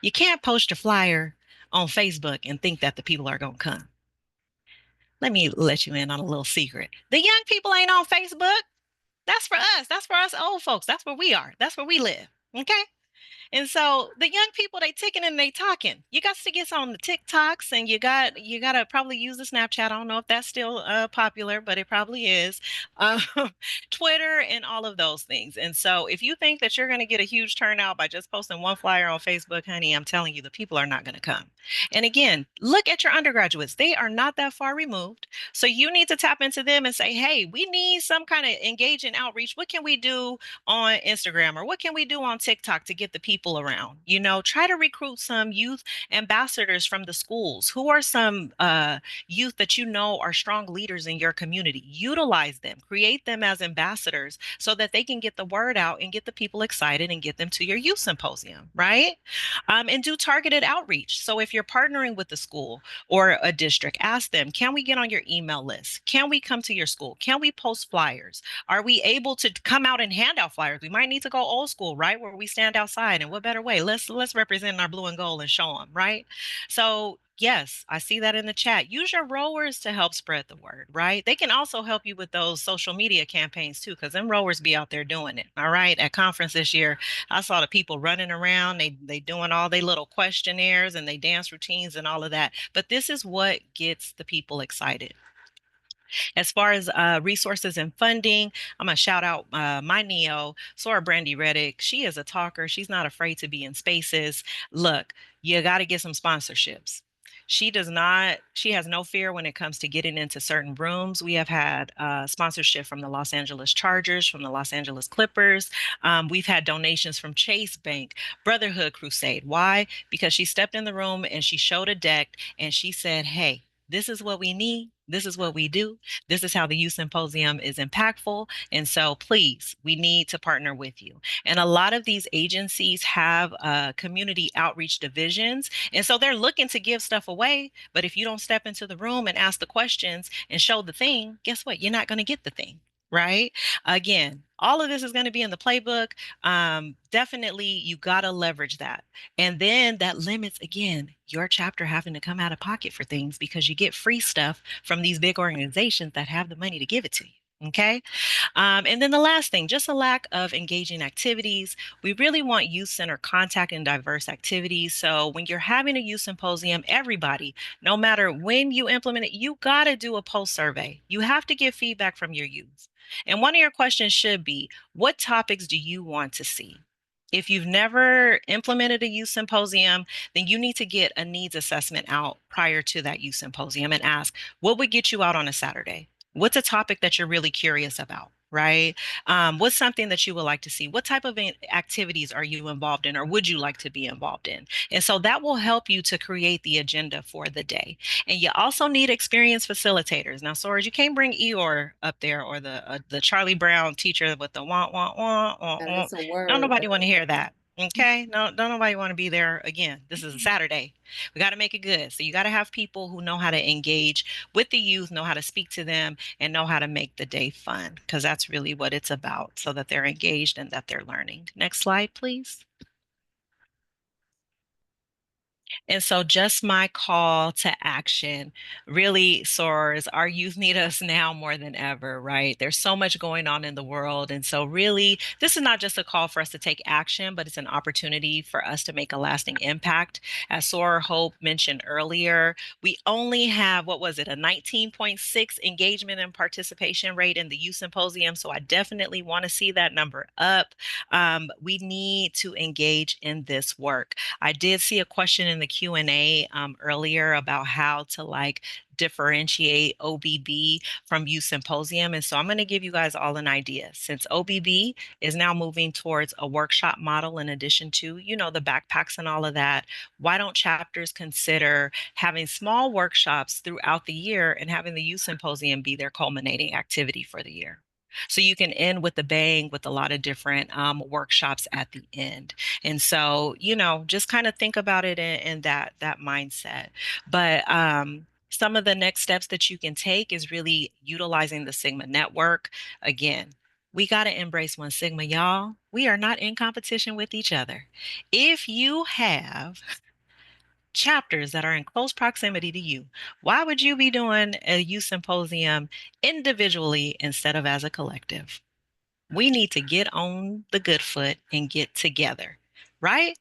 you can't post a flyer on Facebook and think that the people are going to come. Let me let you in on a little secret. The young people ain't on Facebook. That's for us. That's for us old folks. That's where we are. That's where we live. Okay. And so the young people, they ticking and they talking. You got to get on the TikToks, and you got to probably use the Snapchat. I don't know if that's still popular, but it probably is. Um, Twitter and all of those things. And so if you think that you're going to get a huge turnout by just posting one flyer on Facebook, honey, I'm telling you, the people are not going to come. And again, look at your undergraduates. They are not that far removed. So you need to tap into them and say, hey, we need some kind of engaging outreach. What can we do on Instagram, or what can we do on TikTok to get the people around? Try to recruit some youth ambassadors from the schools. Who are some youth that are strong leaders in your community? Utilize them, create them as ambassadors so that they can get the word out and get the people excited and get them to your youth symposium, right? And do targeted outreach. So if you're partnering with the school or a district, ask them, can we get on your email list? Can we come to your school? Can we post flyers? Are we able to come out and hand out flyers? We might need to go old school, right? Where we stand outside. And what better way? Let's represent our blue and gold and show them, right? So yes, I see that in the chat. Use your rowers to help spread the word, right? They can also help you with those social media campaigns too, because them rowers be out there doing it. All right. At conference this year, I saw the people running around. They doing all their little questionnaires and they dance routines and all of that. But this is what gets the people excited. As far as resources and funding, I'm going to shout out my Neo, Sora Brandy Reddick. She is a talker. She's not afraid to be in spaces. Look, you got to get some sponsorships. She has no fear when it comes to getting into certain rooms. We have had sponsorship from the Los Angeles Chargers, from the Los Angeles Clippers. We've had donations from Chase Bank, Brotherhood Crusade. Why? Because she stepped in the room and she showed a deck and she said, hey, this is what we need. This is what we do. This is how the Youth Symposium is impactful. And so please, we need to partner with you. And a lot of these agencies have community outreach divisions. And so they're looking to give stuff away. But if you don't step into the room and ask the questions and show the thing, guess what? You're not going to get the thing. Right? Again, all of this is going to be in the playbook. Definitely, you got to leverage that. And then that limits, again, your chapter having to come out of pocket for things because you get free stuff from these big organizations that have the money to give it to you. Okay. And then the last thing, just a lack of engaging activities. We really want youth center contact and diverse activities. So when you're having a youth symposium, everybody, no matter when you implement it, you got to do a post survey. You have to get feedback from your youth. And one of your questions should be, what topics do you want to see? If you've never implemented a youth symposium, then you need to get a needs assessment out prior to that youth symposium and ask, what would get you out on a Saturday? What's a topic that you're really curious about? Right? What's something that you would like to see? What type of activities are you involved in or would you like to be involved in? And so that will help you to create the agenda for the day. And you also need experienced facilitators. Now, Soros, you can't bring Eeyore up there or the Charlie Brown teacher with the wah, wah, wah, wah, And wah. it's a Don't word. nobody want to hear that. Okay, no, don't nobody want to be there again. This is a Saturday. We got to make it good. So you got to have people who know how to engage with the youth, know how to speak to them, and know how to make the day fun, because that's really what it's about, so that they're engaged and that they're learning. Next slide, please. And so, just my call to action really soars. Our youth need us now more than ever, right? There's so much going on in the world. And so, really, this is not just a call for us to take action, but it's an opportunity for us to make a lasting impact. As Sora Hope mentioned earlier, we only have, what was it, a 19.6 engagement and participation rate in the youth symposium. So, I definitely want to see that number up. We need to engage in this work. I did see a question in the Q&A earlier about how to differentiate OBB from Youth Symposium. And so I'm going to give you guys all an idea. Since OBB is now moving towards a workshop model in addition to, the backpacks and all of that, why don't chapters consider having small workshops throughout the year and having the Youth Symposium be their culminating activity for the year? So you can end with a bang with a lot of different workshops at the end. And so, just kind of think about it in that mindset. But some of the next steps that you can take is really utilizing the Sigma network. Again, we got to embrace One Sigma, y'all. We are not in competition with each other. If you have chapters that are in close proximity to you, why would you be doing a youth symposium individually instead of as a collective? We need to get on the good foot and get together, right?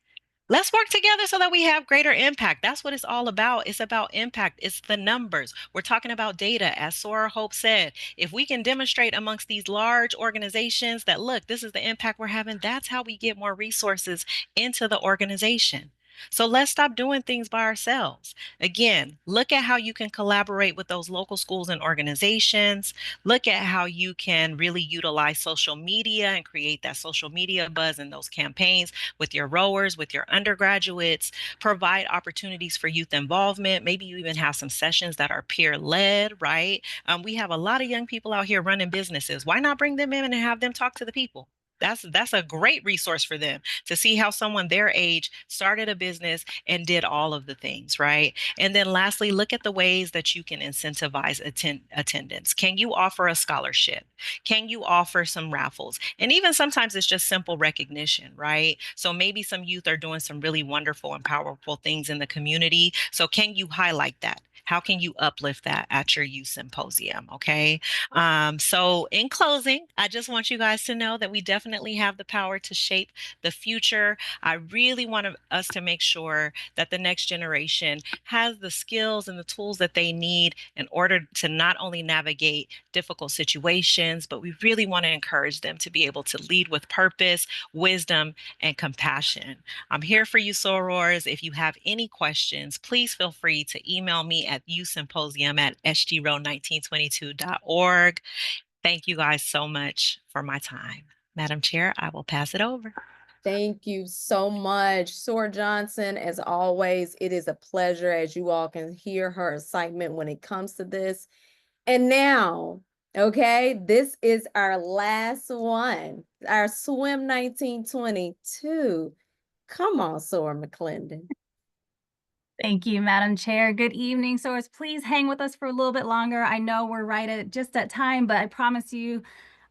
Let's work together so that we have greater impact. That's what it's all about. It's about impact. It's the numbers. We're talking about data. As Sora Hope said, if we can demonstrate amongst these large organizations that, look, this is the impact we're having, that's how we get more resources into the organization. So let's stop doing things by ourselves. Again, look at how you can collaborate with those local schools and organizations. Look at how you can really utilize social media and create that social media buzz in those campaigns with your rowers, with your undergraduates, provide opportunities for youth involvement. Maybe you even have some sessions that are peer led, right? We have a lot of young people out here running businesses. Why not bring them in and have them talk to the people? That's a great resource for them to see how someone their age started a business and did all of the things, right? And then lastly, look at the ways that you can incentivize attendance. Can you offer a scholarship? Can you offer some raffles? And even sometimes it's just simple recognition, right? So maybe some youth are doing some really wonderful and powerful things in the community. So can you highlight that? How can you uplift that at your youth symposium? Okay. So in closing, I just want you guys to know that we definitely have the power to shape the future. I really want us to make sure that the next generation has the skills and the tools that they need in order to not only navigate difficult situations, but we really want to encourage them to be able to lead with purpose, wisdom, and compassion. I'm here for you, sorors. If you have any questions, please feel free to email me at youthsymposium@sgro1922.org. Thank you guys so much for my time. Madam Chair, I will pass it over. Thank you so much, Sora Johnson. As always, it is a pleasure, as you all can hear her excitement when it comes to this. And now, okay, this is our last one, our Swim 1922. Come on, Sora McClendon. Thank you, Madam Chair. Good evening, source. Please hang with us for a little bit longer. I know we're right at just at time, but I promise you,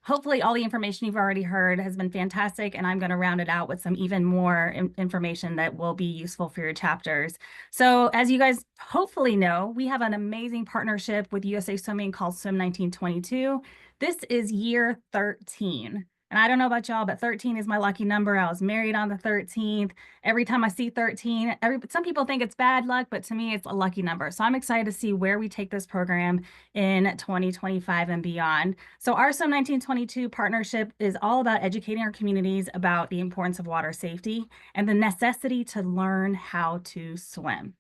hopefully all the information you've already heard has been fantastic, and I'm going to round it out with some even more information that will be useful for your chapters. So as you guys hopefully know, we have an amazing partnership with USA Swimming called Swim 1922. This is year 13. And I don't know about y'all, but 13 is my lucky number. I was married on the 13th. Every time I see 13, some people think it's bad luck, but to me, it's a lucky number. So I'm excited to see where we take this program in 2025 and beyond. So our SWIM 1922 partnership is all about educating our communities about the importance of water safety and the necessity to learn how to swim.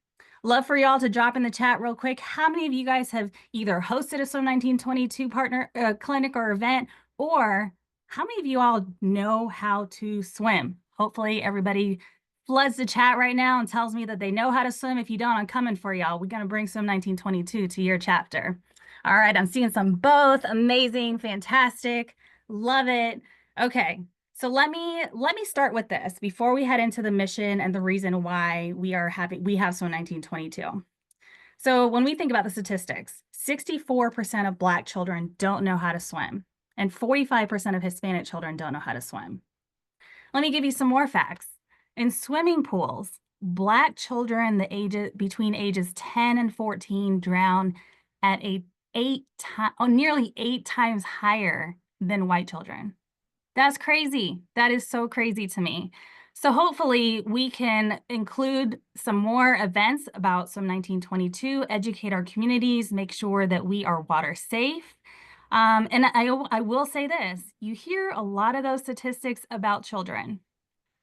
Love for y'all to drop in the chat real quick. How many of you guys have either hosted a SWIM 1922 partner clinic or event, or how many of you all know how to swim? Hopefully everybody floods the chat right now and tells me that they know how to swim. If you don't, I'm coming for y'all. We're going to bring Swim 1922 to your chapter. All right, I'm seeing some both. Amazing, fantastic, love it. Okay, so let me start with this before we head into the mission and the reason why we have Swim 1922. So when we think about the statistics, 64% of Black children don't know how to swim, and 45% of Hispanic children don't know how to swim. Let me give you some more facts. In swimming pools, Black children between ages 10 and 14 drown at nearly 8 times higher than white children. That's crazy. That is so crazy to me. So hopefully we can include some more events about Swim 1922, educate our communities, make sure that we are water safe. And I will say this, you hear a lot of those statistics about children.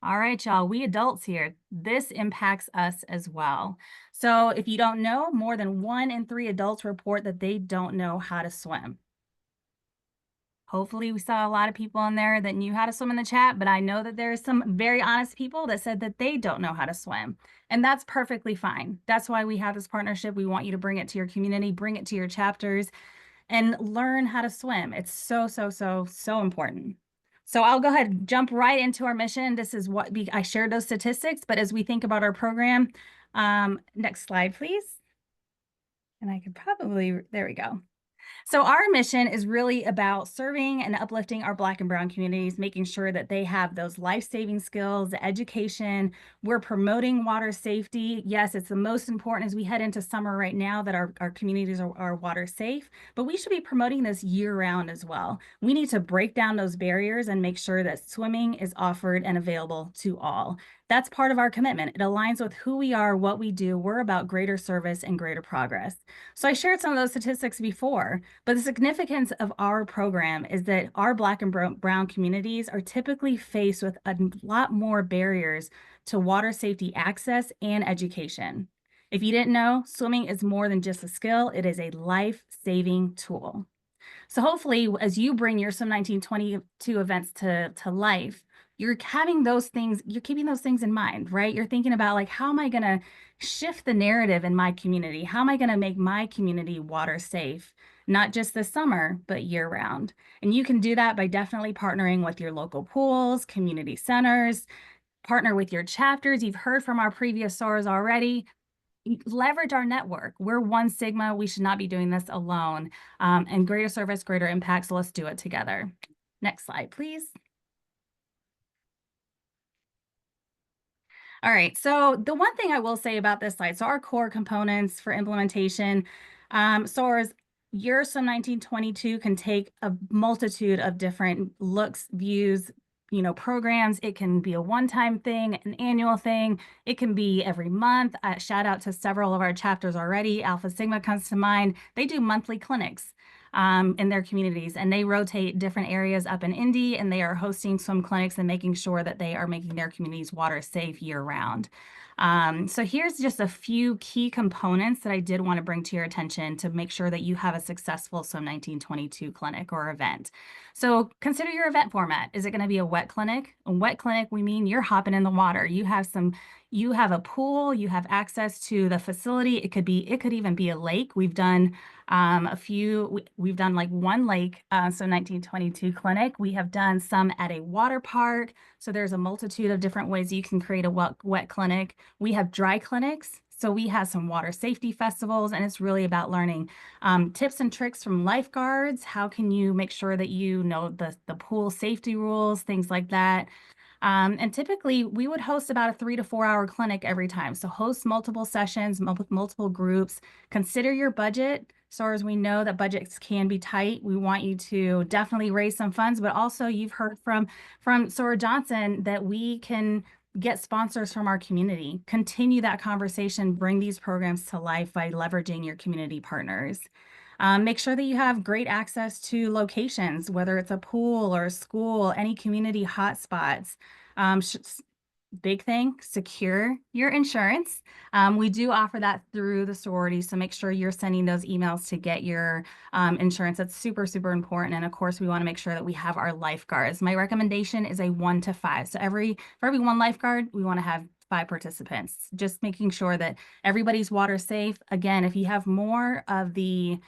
All right, y'all, we adults here, this impacts us as well. So if you don't know, more than 1 in 3 adults report that they don't know how to swim. Hopefully we saw a lot of people in there that knew how to swim in the chat, but I know that there's some very honest people that said that they don't know how to swim. And that's perfectly fine. That's why we have this partnership. We want you to bring it to your community, bring it to your chapters, and learn how to swim. It's so, so, so, so important. So I'll go ahead and jump right into our mission. This is what I shared those statistics, but as we think about our program, next slide, please. And I could probably, there we go. So our mission is really about serving and uplifting our Black and Brown communities, making sure that they have those life-saving skills, the education. We're promoting water safety. Yes, it's the most important as we head into summer right now that our communities are water safe, but we should be promoting this year-round as well. We need to break down those barriers and make sure that swimming is offered and available to all. That's part of our commitment. It aligns with who we are, what we do. We're about greater service and greater progress. So I shared some of those statistics before, but the significance of our program is that our Black and brown communities are typically faced with a lot more barriers to water safety access and education. If you didn't know, swimming is more than just a skill, it is a life-saving tool. So hopefully, as you bring your Swim 1922 events to life, you're having those things, you're keeping those things in mind, right? You're thinking about like, how am I going to shift the narrative in my community? How am I going to make my community water safe, not just this summer, but year round? And you can do that by definitely partnering with your local pools, community centers, partner with your chapters. You've heard from our previous SOARs already. Leverage our network. We're one Sigma. We should not be doing this alone. And greater service, greater impact. So let's do it together. Next slide, please. All right, so the one thing I will say about this slide, so our core components for implementation, SOARs, your SUM 1922 can take a multitude of different looks, views, programs. It can be a one-time thing, an annual thing. It can be every month. Shout out to several of our chapters already. Alpha Sigma comes to mind. They do monthly clinics in their communities, and they rotate different areas up in Indy, and they are hosting swim clinics and making sure that they are making their communities water safe year round. So here's just a few key components that I did want to bring to your attention to make sure that you have a successful Swim 1922 clinic or event. So consider your event format. Is it going to be a wet clinic? A wet clinic, we mean you're hopping in the water. You have a pool, you have access to the facility. It could even be a lake. We've done we've done like one lake, so 1922 clinic. We have done some at a water park. So there's a multitude of different ways you can create a wet clinic. We have dry clinics. So we have some water safety festivals, and it's really about learning tips and tricks from lifeguards. How can you make sure that you know the pool safety rules, things like that. And typically we would host about a 3 to 4 hour clinic every time. So host multiple sessions, multiple groups. Consider your budget. So as we know that budgets can be tight, we want you to definitely raise some funds, but also you've heard from Sora Johnson that we can get sponsors from our community. Continue that conversation, bring these programs to life by leveraging your community partners. Make sure that you have great access to locations, whether it's a pool or a school, any community hotspots. Big thing, secure your insurance. We do offer that through the sorority, so make sure you're sending those emails to get your insurance. That's super, super important. And of course, we want to make sure that we have our lifeguards. My recommendation is a 1 to 5. So for every one lifeguard, we want to have 5 participants, just making sure that everybody's water safe. Again, if you have more of the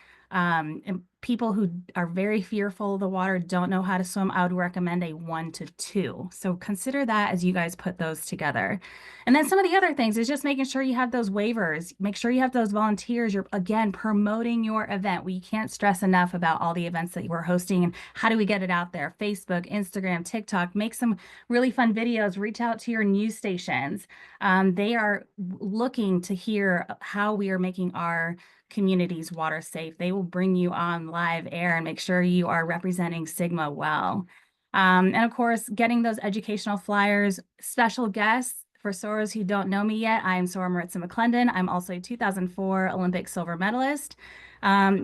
people who are very fearful of the water, don't know how to swim, I would recommend a 1 to 2. So consider that as you guys put those together. And then some of the other things is just making sure you have those waivers, make sure you have those volunteers. You're, again, promoting your event. We can't stress enough about all the events that we're hosting and how do we get it out there? Facebook, Instagram, TikTok, make some really fun videos, reach out to your news stations. They are looking to hear how we are making our communities water safe. They will bring you on live air and make sure you are representing Sigma well. And of course, getting those educational flyers, special guests. For SOARs who don't know me yet, I am Sora Maritza McClendon. I'm also a 2004 Olympic silver medalist.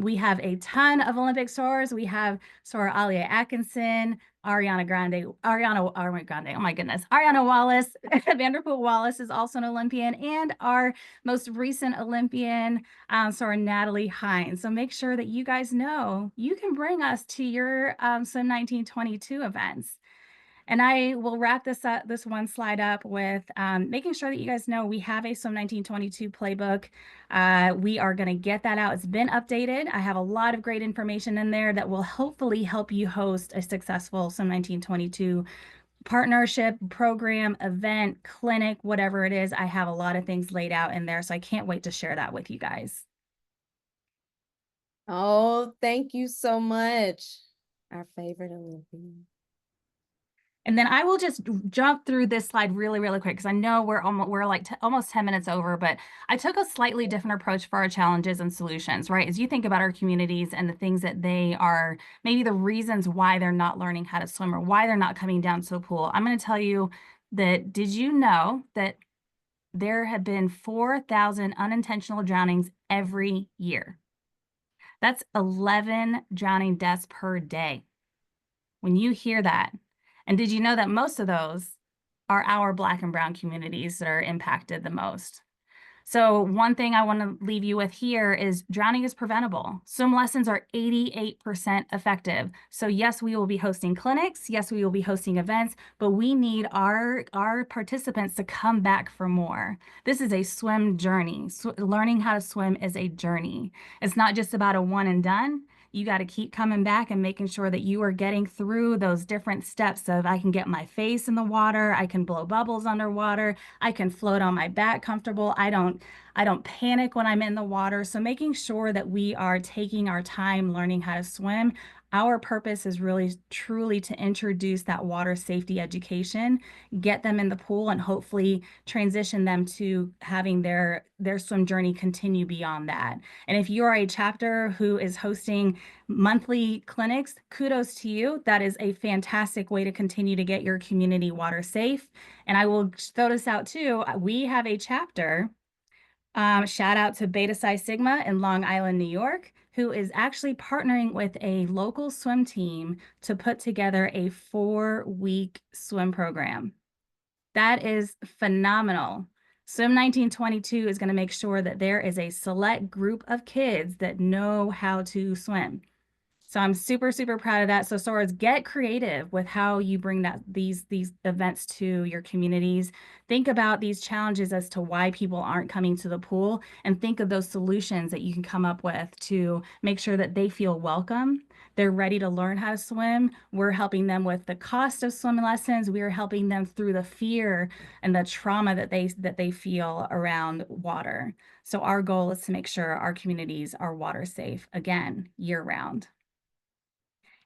We have a ton of Olympic SOARs. We have Sora Alia Atkinson, Ariana Wallace. Vanderpool Wallace is also an Olympian, and our most recent Olympian, Sora Natalie Hines. So make sure that you guys know you can bring us to your Swim 1922 events. And I will wrap this one slide up with making sure that you guys know we have a Swim 1922 playbook. We are going to get that out. It's been updated. I have a lot of great information in there that will hopefully help you host a successful Swim 1922 partnership, program, event, clinic, whatever it is. I have a lot of things laid out in there, so I can't wait to share that with you guys. Oh, thank you so much. Our favorite Olympian. And then I will just jump through this slide really, really quick because I know we're like almost 10 minutes over, but I took a slightly different approach for our challenges and solutions, right? As you think about our communities and the things that they are, maybe the reasons why they're not learning how to swim or why they're not coming down to a pool, I'm going to tell you that did you know that there have been 4,000 unintentional drownings every year? That's 11 drowning deaths per day. When you hear that, and did you know that most of those are our Black and Brown communities that are impacted the most? So one thing I want to leave you with here is drowning is preventable. Swim lessons are 88% effective. So yes, we will be hosting clinics. Yes, we will be hosting events, but we need our participants to come back for more. This is a swim journey. Learning how to swim is a journey. It's not just about a one and done. You got to keep coming back and making sure that you are getting through those different steps of I can get my face in the water, I can blow bubbles underwater, I can float on my back comfortable. I don't panic when I'm in the water. So making sure that we are taking our time learning how to swim. Our purpose is really truly to introduce that water safety education, get them in the pool, and hopefully transition them to having their swim journey continue beyond that. And if you are a chapter who is hosting monthly clinics, kudos to you. That is a fantastic way to continue to get your community water safe. And I will throw this out too. We have a chapter, shout out to Beta Psi Sigma in Long Island, New York, who is actually partnering with a local swim team to put together a 4-week swim program. That is phenomenal. Swim 1922 is going to make sure that there is a select group of kids that know how to swim. So I'm super, super proud of that. So Soras, get creative with how you bring these events to your communities. Think about these challenges as to why people aren't coming to the pool, and think of those solutions that you can come up with to make sure that they feel welcome. They're ready to learn how to swim. We're helping them with the cost of swimming lessons. We are helping them through the fear and the trauma that they feel around water. So our goal is to make sure our communities are water safe, again, year round.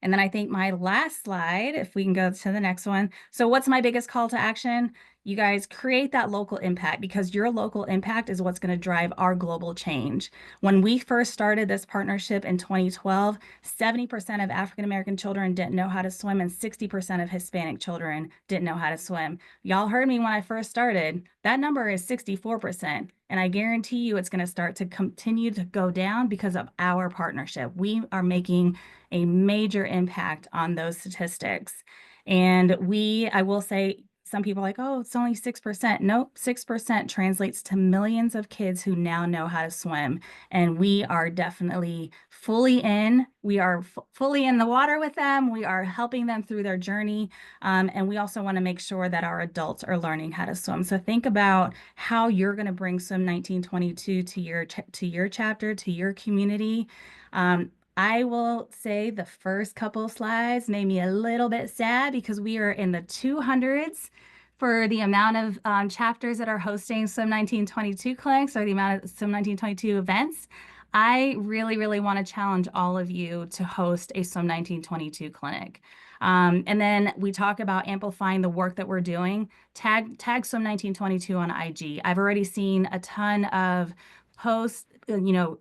And then I think my last slide, if we can go to the next one. So what's my biggest call to action? You guys create that local impact, because your local impact is what's going to drive our global change. When we first started this partnership in 2012, 70% of African-American children didn't know how to swim, and 60% of Hispanic children didn't know how to swim. Y'all heard me when I first started. That number is 64%. And I guarantee you it's going to start to continue to go down because of our partnership. We are making a major impact on those statistics. And I will say, some people are like, oh, it's only 6%. Nope, 6% translates to millions of kids who now know how to swim. And we are definitely fully in. We are fully in the water with them. We are helping them through their journey. And we also want to make sure that our adults are learning how to swim. So think about how you're going to bring Swim 1922 to your chapter, to your community. I will say the first couple slides made me a little bit sad, because we are in the 200s for the amount of chapters that are hosting Swim 1922 clinics, or the amount of Swim 1922 events. I really, really want to challenge all of you to host a Swim 1922 clinic. And then we talk about amplifying the work that we're doing. Tag Swim 1922 on IG. I've already seen a ton of posts,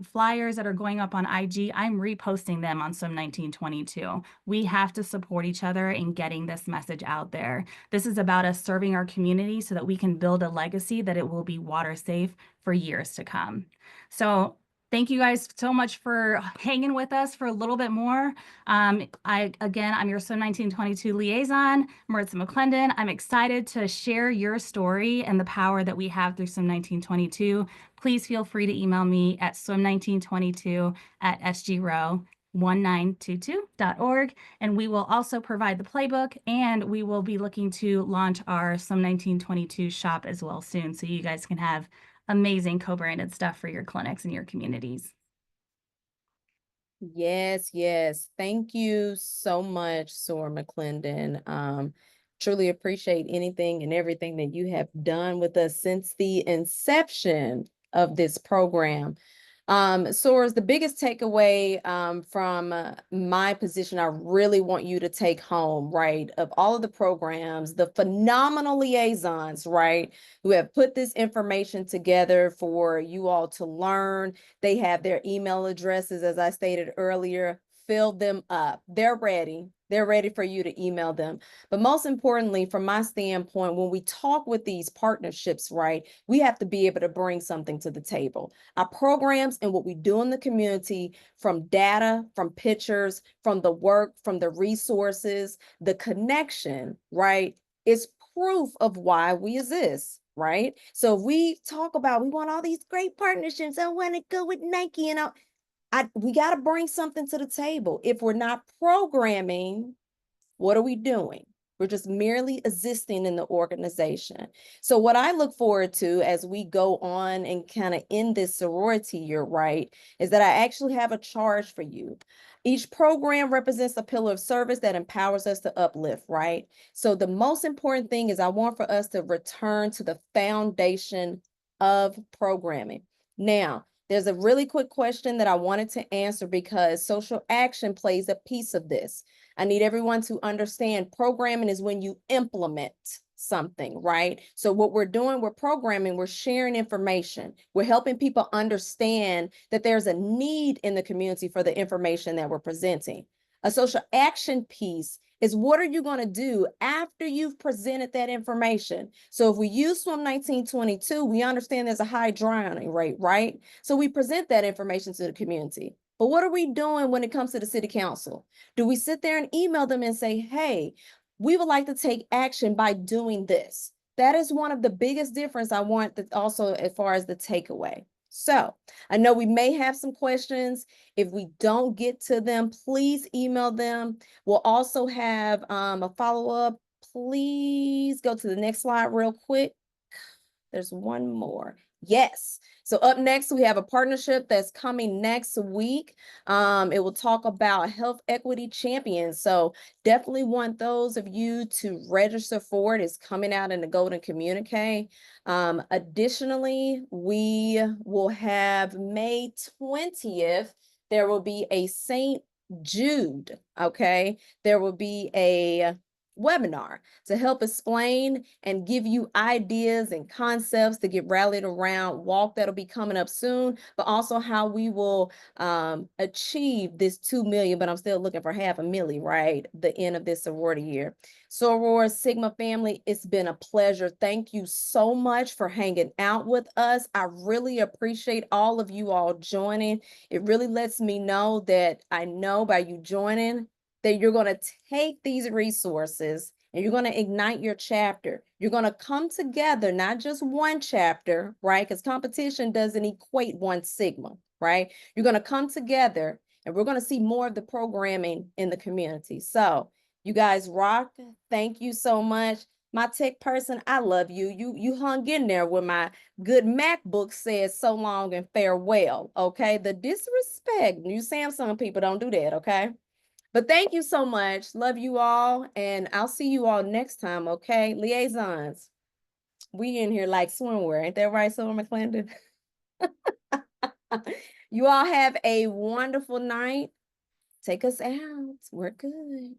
flyers that are going up on IG. I'm reposting them on Swim 1922. We have to support each other in getting this message out there. This is about us serving our community so that we can build a legacy that it will be water safe for years to come. So thank you guys so much for hanging with us for a little bit more. I'm your Swim 1922 liaison, Maritza McClendon. I'm excited to share your story and the power that we have through Swim 1922. Please feel free to email me at swim1922@sgro1922.org. And we will also provide the playbook, and we will be looking to launch our Swim 1922 shop as well soon, so you guys can have amazing co-branded stuff for your clinics and your communities. Yes, yes. Thank you so much, Sora McClendon. Truly appreciate anything and everything that you have done with us since the inception of this program. Sora's, the biggest takeaway from my position, I really want you to take home, right, of all of the programs, the phenomenal liaisons, right, who have put this information together for you all to learn. They have their email addresses, as I stated earlier. Fill them up. They're ready. they're ready for you to email them. But most importantly, from my standpoint, when we talk with these partnerships, right, we have to be able to bring something to the table. Our programs and what we do in the community, from data, from pictures, from the work, from the resources, the connection, right, is proof of why we exist. Right. So if we talk about we want all these great partnerships, I want to go with Nike and we got to bring something to the table. If we're not programming, what are we doing? We're just merely existing in the organization. So what I look forward to as we go on and kind of end this sorority year, right, is that I actually have a charge for you. Each program represents a pillar of service that empowers us to uplift, right? So the most important thing is I want for us to return to the foundation of programming. Now, there's a really quick question that I wanted to answer because social action plays a piece of this. I need everyone to understand programming is when you implement something, right? So what we're doing, we're programming, we're sharing information. We're helping people understand that there's a need in the community for the information that we're presenting. A social action piece is what are you going to do after you've presented that information? So if we use SWIM 1922, we understand there's a high drowning rate, right? So we present that information to the community. But what are we doing when it comes to the city council? Do we sit there and email them and say, hey, we would like to take action by doing this? That is one of the biggest difference I want also as far as the takeaway. So I know we may have some questions. If we don't get to them, please email them. We'll also have a follow-up. Please go to the next slide real quick. There's one more. Yes. So up next, we have a partnership that's coming next week. It will talk about health equity champions. So definitely want those of you to register for it. It's coming out in the Golden Communique. Additionally, we will have May 20th. There will be a St. Jude, okay? There will be a webinar to help explain and give you ideas and concepts to get rallied around walk that'll be coming up soon, but also how we will achieve this 2 million, but I'm still looking for half a milli, right? The end of this sorority year. Soror Sigma family, it's been a pleasure. Thank you so much for hanging out with us. I really appreciate all of you all joining. It really lets me know that I know by you joining that you're going to take these resources and you're going to ignite your chapter. You're going to come together, not just one chapter, right? Because competition doesn't equate one Sigma, right? You're going to come together and we're going to see more of the programming in the community. So you guys rock. Thank you so much. My tech person, I love you. You hung in there when my good MacBook says so long and farewell, okay? The disrespect, you Samsung people don't do that, okay? But thank you so much. Love you all. And I'll see you all next time, okay? Liaisons. We in here like swimwear. Ain't that right, Silver McClendon? You all have a wonderful night. Take us out. We're good.